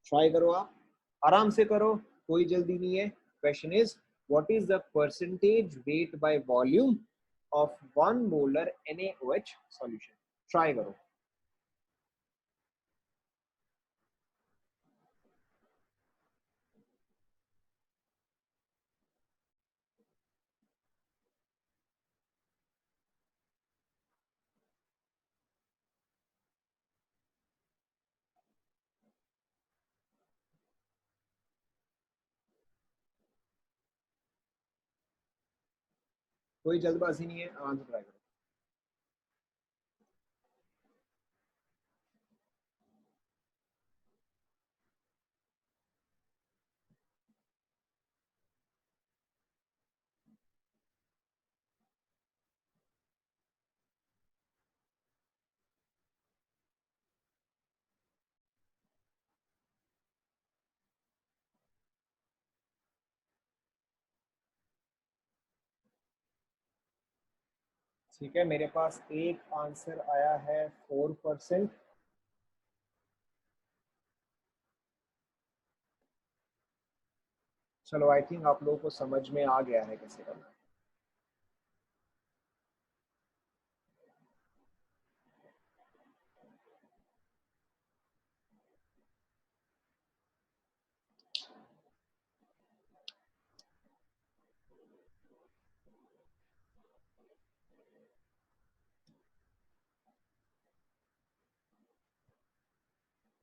Try करो, आप आराम से करो, कोई जल्दी नहीं है। Question is what is the percentage weight by volume of 1 molar NaOH solution? Try करो। कोई जल्दबाजी नहीं है, आराम से ट्राई करो। ठीक है, मेरे पास एक आंसर आया है 4%। चलो आई थिंक आप लोगों को समझ में आ गया है कैसे करना है।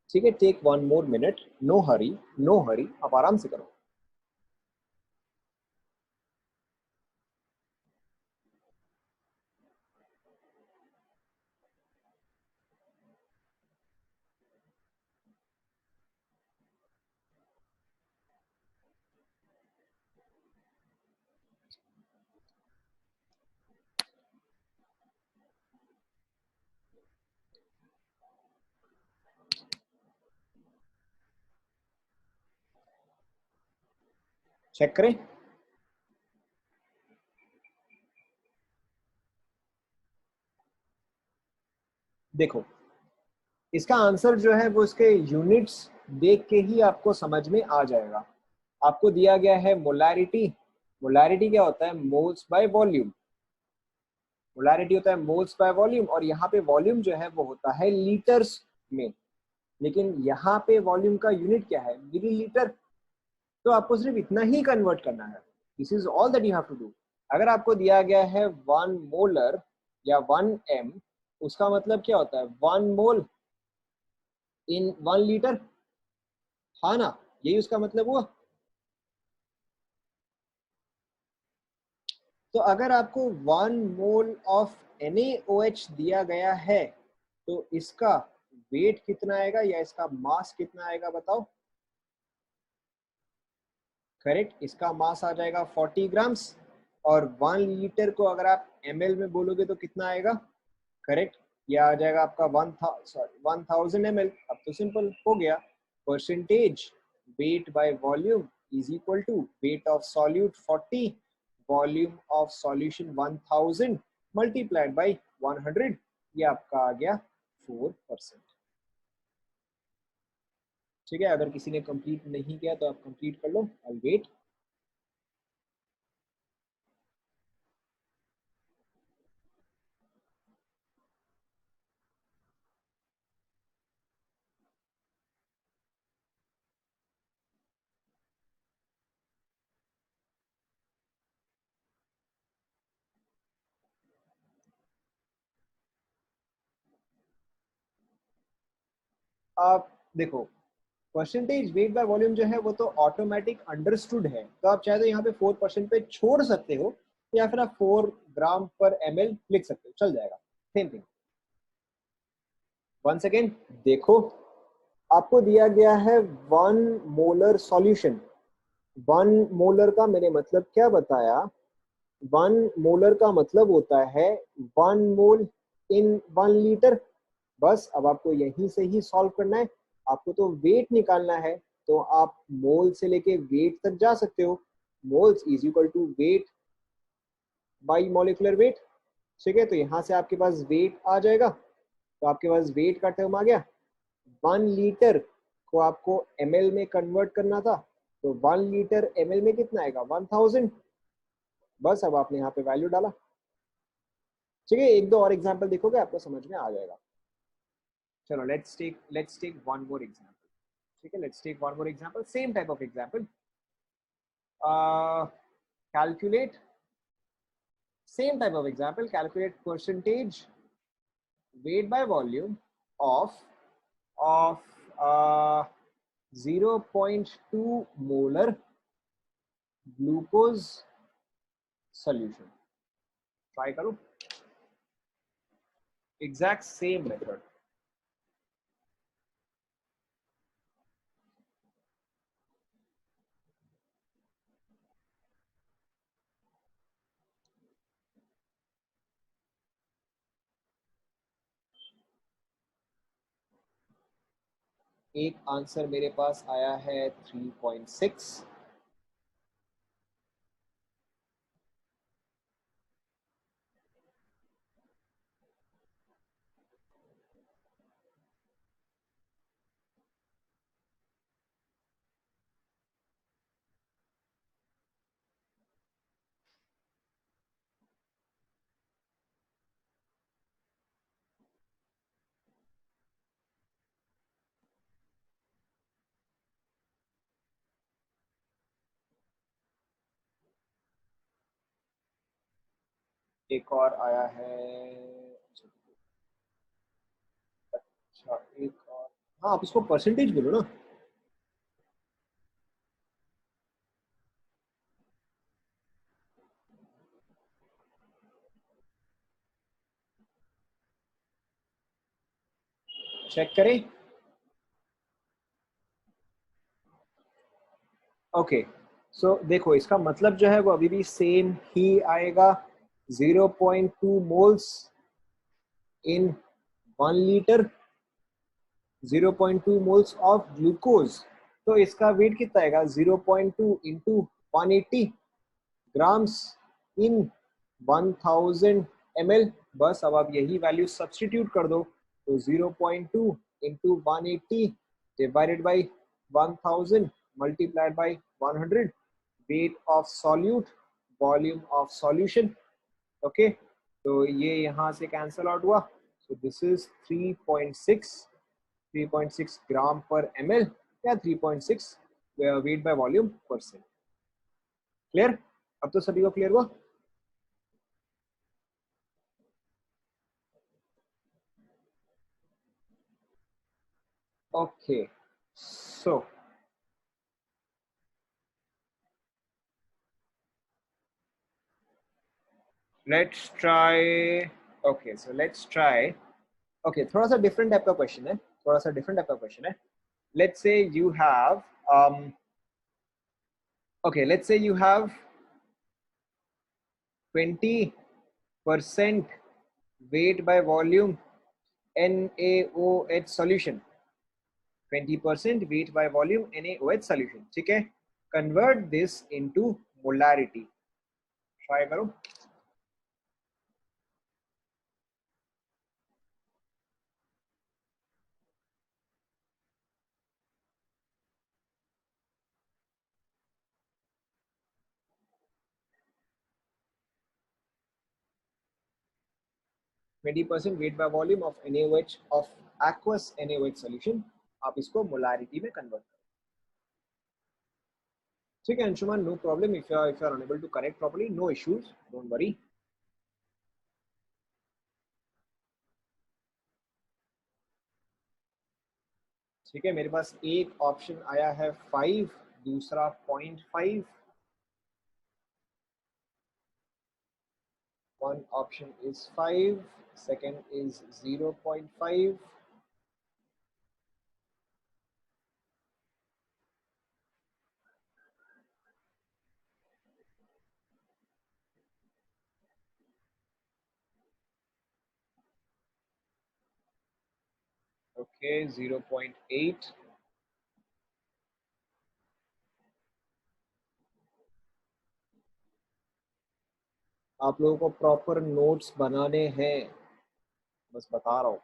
ठीक है, take 1 more minute, no hurry, no hurry, आप आराम से करो। चेक करें। देखो इसका आंसर जो है वो इसके यूनिट्स देख के ही आपको समझ में आ जाएगा। आपको दिया गया है मोलैरिटी। मोलैरिटी क्या होता है? Moles by volume. मोलैरिटी होता है मोल्स बाय वॉल्यूम, और यहाँ पे वॉल्यूम जो है वो होता है लीटर्स में, लेकिन यहाँ पे वॉल्यूम का यूनिट क्या है? मिलीलीटर। तो आपको सिर्फ इतना ही कन्वर्ट करना है। This is all that you have to do. अगर आपको दिया गया है 1 मोलर या 1 m, उसका मतलब क्या होता है? 1 मोल इन 1 लीटर। हाँ ना, यही उसका मतलब हुआ। तो अगर आपको 1 मोल ऑफ NaOH दिया गया है तो इसका वेट कितना आएगा या इसका मास कितना आएगा बताओ? करेक्ट, इसका मास आ जाएगा 40 ग्राम्स। और 1 लीटर को अगर आप ml में बोलोगे तो कितना आएगा? करेक्ट, ये आ जाएगा आपका 1000 ml। अब तो सिंपल हो गया। Percentage weight by volume is equal to weight of solute 40, volume of solution 1000 multiplied by 100। ये आपका आ गया 4%। ठीक है, अगर किसी ने कंप्लीट नहीं किया तो आप कंप्लीट कर लो। I wait. आप देखो, परसेंटेज वेट बाय वॉल्यूम जो है वो तो ऑटोमेटिक अंडरस्टूड है, तो आप चाहे तो यहाँ पे 4% पे छोड़ सकते हो, या फिर आप 4 ग्राम पर ml लिख सकते हो, चल जाएगा, सेम थिंग। वन सेकेंड, देखो आपको दिया गया है 1 मोलर सॉल्यूशन। 1 मोलर का मैंने मतलब क्या बताया? 1 मोलर का मतलब होता है 1 मोल इन 1 लीटर। बस अब आपको यहीं से ही सॉल्व करना है। आपको तो वेट निकालना है, तो आप मोल से लेके वेट तक जा सकते हो। Moles is equal to weight by molecular weight. ठीक है, तो यहाँ से आपके पास वेट आ जाएगा, तो आपके पास वेट का टर्म आ गया। 1 लीटर को आपको ml में कन्वर्ट करना था, तो 1 लीटर ml में कितना आएगा? 1000। बस अब आपने यहाँ पे वैल्यू डाला। ठीक है, एक दो और एग्जाम्पल देखोगे आपको समझ में आ जाएगा। चलो let's take one more example. ठीक है, let's take one more example, same type of example. Calculate, same type of example, calculate percentage weight by volume of uh, 0.2 molar glucose solution. Try करो, exact same method. एक answer मेरे पास आया है 3.6। एक और आया है। अच्छा, एक और। हाँ, आप इसको परसेंटेज बोलो ना। चेक करें। ओके, सो देखो इसका मतलब जो है वो अभी भी सेम ही आएगा। 0.2 moles in 1 litre, 0.2 moles of glucose. तो इसका वेट कितना आएगा? 0.2 इंटू 180 ग्राम्स इन 1000 ml। बस अब आप यही वैल्यू सब्सटीट्यूट कर दो, तो 0.2 into 180 divided by 1000 multiplied by 100, weight of solute, volume of solution. Okay, तो ये यहाँ से कैंसल आउट हुआ. सो this is 3.6 gram per ml या 3.6 wait by volume percent. Clear? अब तो सभी को क्लियर हुआ. Okay, so let's try. Okay, so let's try. Okay, थोड़ा सा डिफरेंट टाइप का क्वेश्चन है, let's say you have okay, let's say you have 20% weight by volume NaOH solution. 20% weight by volume NaOH solution. ठीक है, convert this into molarity. Try करो. 20% weight by volume of NaOH of aqueous NaOH solution. आप इसको molarity में convert करो. ठीक है Anshuman, no problem. If you are unable to connect properly, no issues, don't worry. ठीक है, मेरे पास एक ऑप्शन आया है 5, दूसरा 0.5. One option is 5, second is 0.5. Okay, 0.8. आप लोगों को प्रॉपर नोट्स बनाने हैं, बस बता रहा हूँ.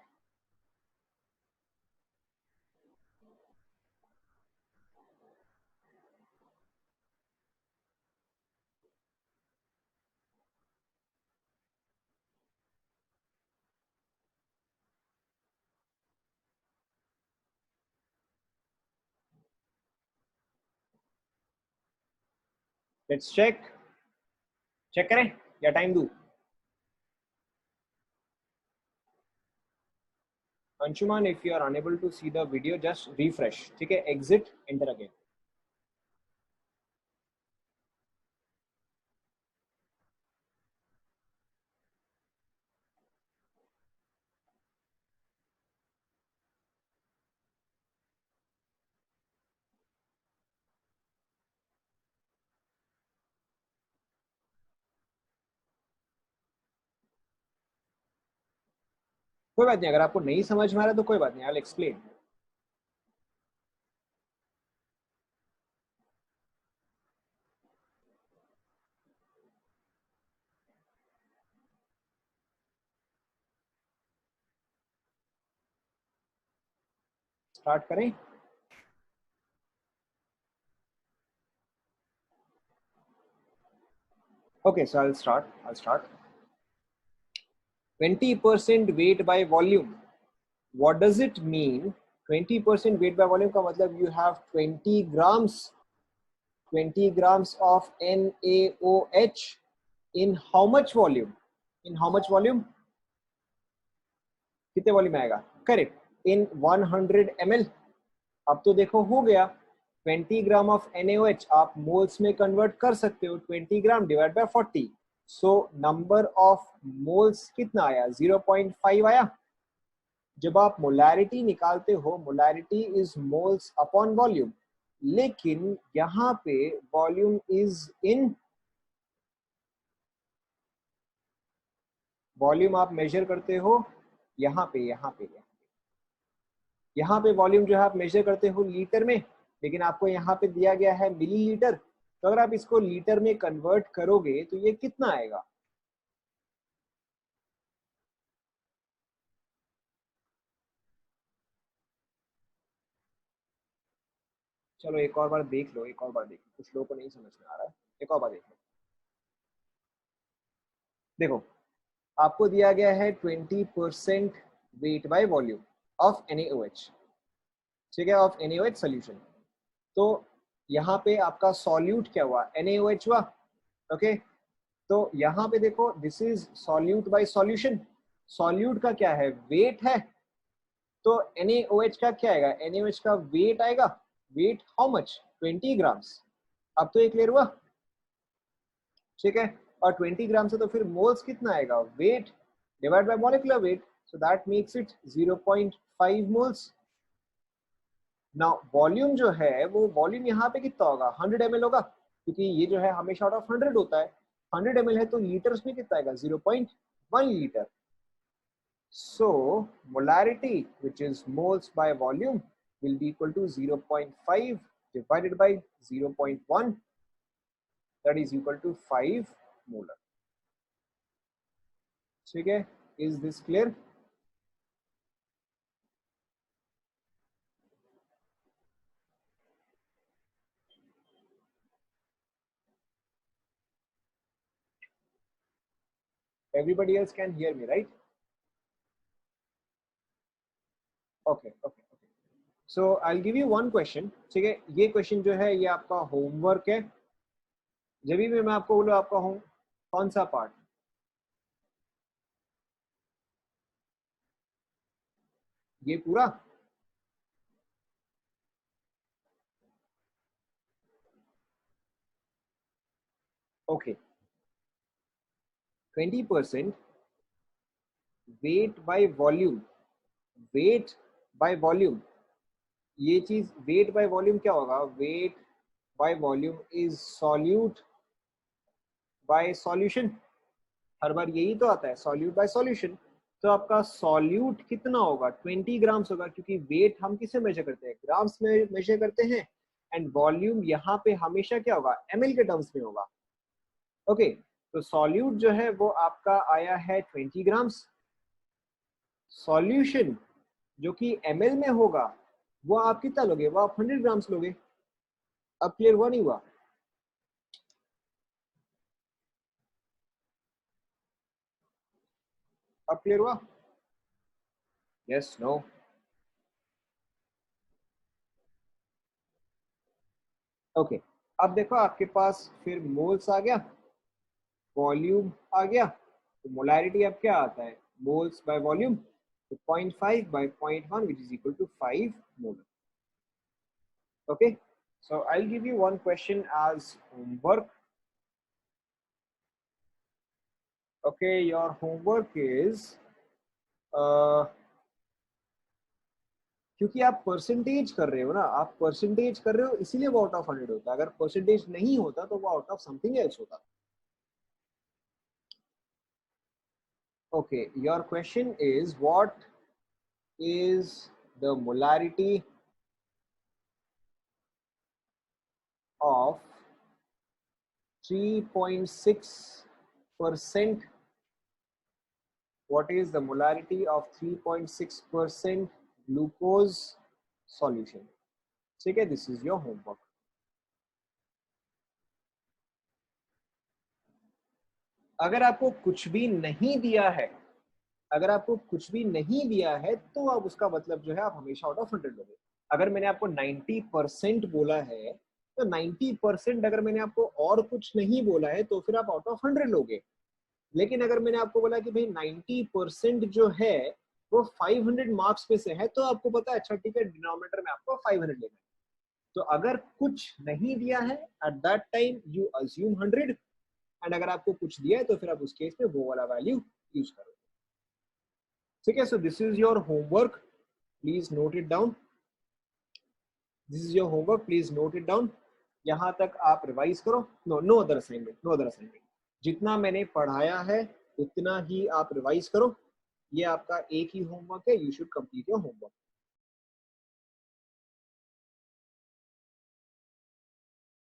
लेट्स चेक करें या टाइम दूं? Anshuman, if you are unable to see the video, just refresh. ठीक है, exit, enter again. कोई बात नहीं, अगर आपको नहीं समझ में आ रहा तो कोई बात नहीं, I'll explain. स्टार्ट करें? Okay, so I'll start. 20% weight by volume. What does it mean? 20% weight by volume का मतलब you have 20 grams of NaOH in how much volume? In how much volume? कितने वॉल्यूम आएगा? Correct, in 100 ml. अब तो देखो हो गया. 20 gram of NaOH आप मोल्स में कन्वर्ट कर सकते हो. 20 gram divide by 40. So number of moles कितना आया? 0.5 आया. जब आप मोलैरिटी निकालते हो, molarity is moles upon volume, लेकिन यहाँ पे वॉल्यूम इज इन, वॉल्यूम आप मेजर करते हो यहाँ पे वॉल्यूम जो है आप मेजर करते हो लीटर में, लेकिन आपको यहाँ पे दिया गया है मिलीलीटर. तो अगर आप इसको लीटर में कन्वर्ट करोगे तो ये कितना आएगा? चलो एक और बार देख लो, एक और बार देख लो, कुछ लोगों को नहीं समझ में आ रहा है, एक और बार देख लो। देखो आपको दिया गया है 20% weight by volume of NaOH, ठीक है, ऑफ NaOH सोल्यूशन। तो यहाँ पे आपका सॉल्यूट क्या हुआ, NaOH हुआ, ओके। तो यहाँ पे देखो this is solute by solution, solute का क्या है, वेट है, तो NaOH का क्या आएगा, NaOH का वेट आएगा, वेट हाउ मच, 20 ग्राम्स। अब तो ये क्लियर हुआ, ठीक है। और 20 ग्राम से तो फिर मोल्स कितना आएगा, weight divide by molecular wait, so that makes it 0.5 moles. Now volume जो है वो वॉल्यूम यहाँ पे कितना होगा, 100 ml होगा, क्योंकि ये जो है हमेशा आउट ऑफ 100 होता है, 100 ml है तो लीटर्स में कितना आएगा, 0.1 litre. So molarity, which is moles by volume, will be equal to 0.5 divided by 0.1, that is equal to 5 molar. ठीक है, is this clear? Everybody else can hear me, right? Okay, okay, okay. So I'll give you one question, ठीक है। ये question जो है ये आपका homework है। जब भी मैं आपको बोलूँ आपका होम कौन सा पार्ट, ये पूरा, okay. 20% weight by volume, weight by volume, ये चीज वेट बाय वॉल्यूम क्या होगा, weight by volume is solute by solution, हर बार यही तो आता है, सॉल्यूट बाय सॉल्यूशन। तो आपका सॉल्यूट कितना होगा, 20 ग्राम्स होगा, क्योंकि वेट हम किसे मेजर करते हैं, ग्राम्स में मेजर करते हैं, एंड वॉल्यूम यहाँ पे हमेशा क्या होगा, ml के टर्म्स में होगा, ओके। तो सॉल्यूट जो है वो आपका आया है 20 ग्राम्स, सॉल्यूशन जो कि ml में होगा वो आप कितना लोगे, वो आप 100 ग्राम्स लोगे। अब क्लियर हुआ नहीं हुआ, अब क्लियर हुआ, यस नो, ओके। अब देखो आपके पास फिर मोल्स आ गया, वॉल्यूम आ गया, तो मोलैरिटी अब क्या आता है, मोल्स बाय वॉल्यूम, तो 0.5 by 0.1 which is equal to 5 molar, okay। So I'll give you one question as homework, okay। Your homework is क्योंकि आप परसेंटेज कर रहे हो ना, आप परसेंटेज कर रहे हो इसीलिए वो आउट ऑफ 100 होता है, अगर परसेंटेज नहीं होता तो वो आउट ऑफ समथिंग एल्स होता। Okay, your question is what is the molarity of 3.6%? What is the molarity of 3.6% glucose solution? ठीक है, this is your homework. अगर आपको कुछ भी नहीं दिया है, अगर आपको कुछ भी नहीं दिया है तो आप उसका मतलब जो है आप हमेशा आउट ऑफ 100 लोगे। अगर मैंने आपको 90% बोला है तो 90%, अगर मैंने आपको और कुछ नहीं बोला है तो फिर आप आउट ऑफ 100 लोगे। लेकिन अगर मैंने आपको बोला कि भाई 90% जो है वो 500 मार्क्स पे से है, तो आपको पता है अच्छा ठीक है डिनोमिनेटर में आपको 500 लेना है। तो अगर कुछ नहीं दिया है at that time you assume 100, and अगर आपको कुछ दिया है तो फिर आप उस केस में वो वाला वैल्यू यूज करो, ठीक है। So this is your homework, please note it down, this is your homework, please note it down. यहाँ तक आप रिवाइज करो, no no other assignment, no other assignment, जितना मैंने पढ़ाया है उतना ही आप रिवाइज करो। ये आपका एक ही होमवर्क है, you should complete your homework.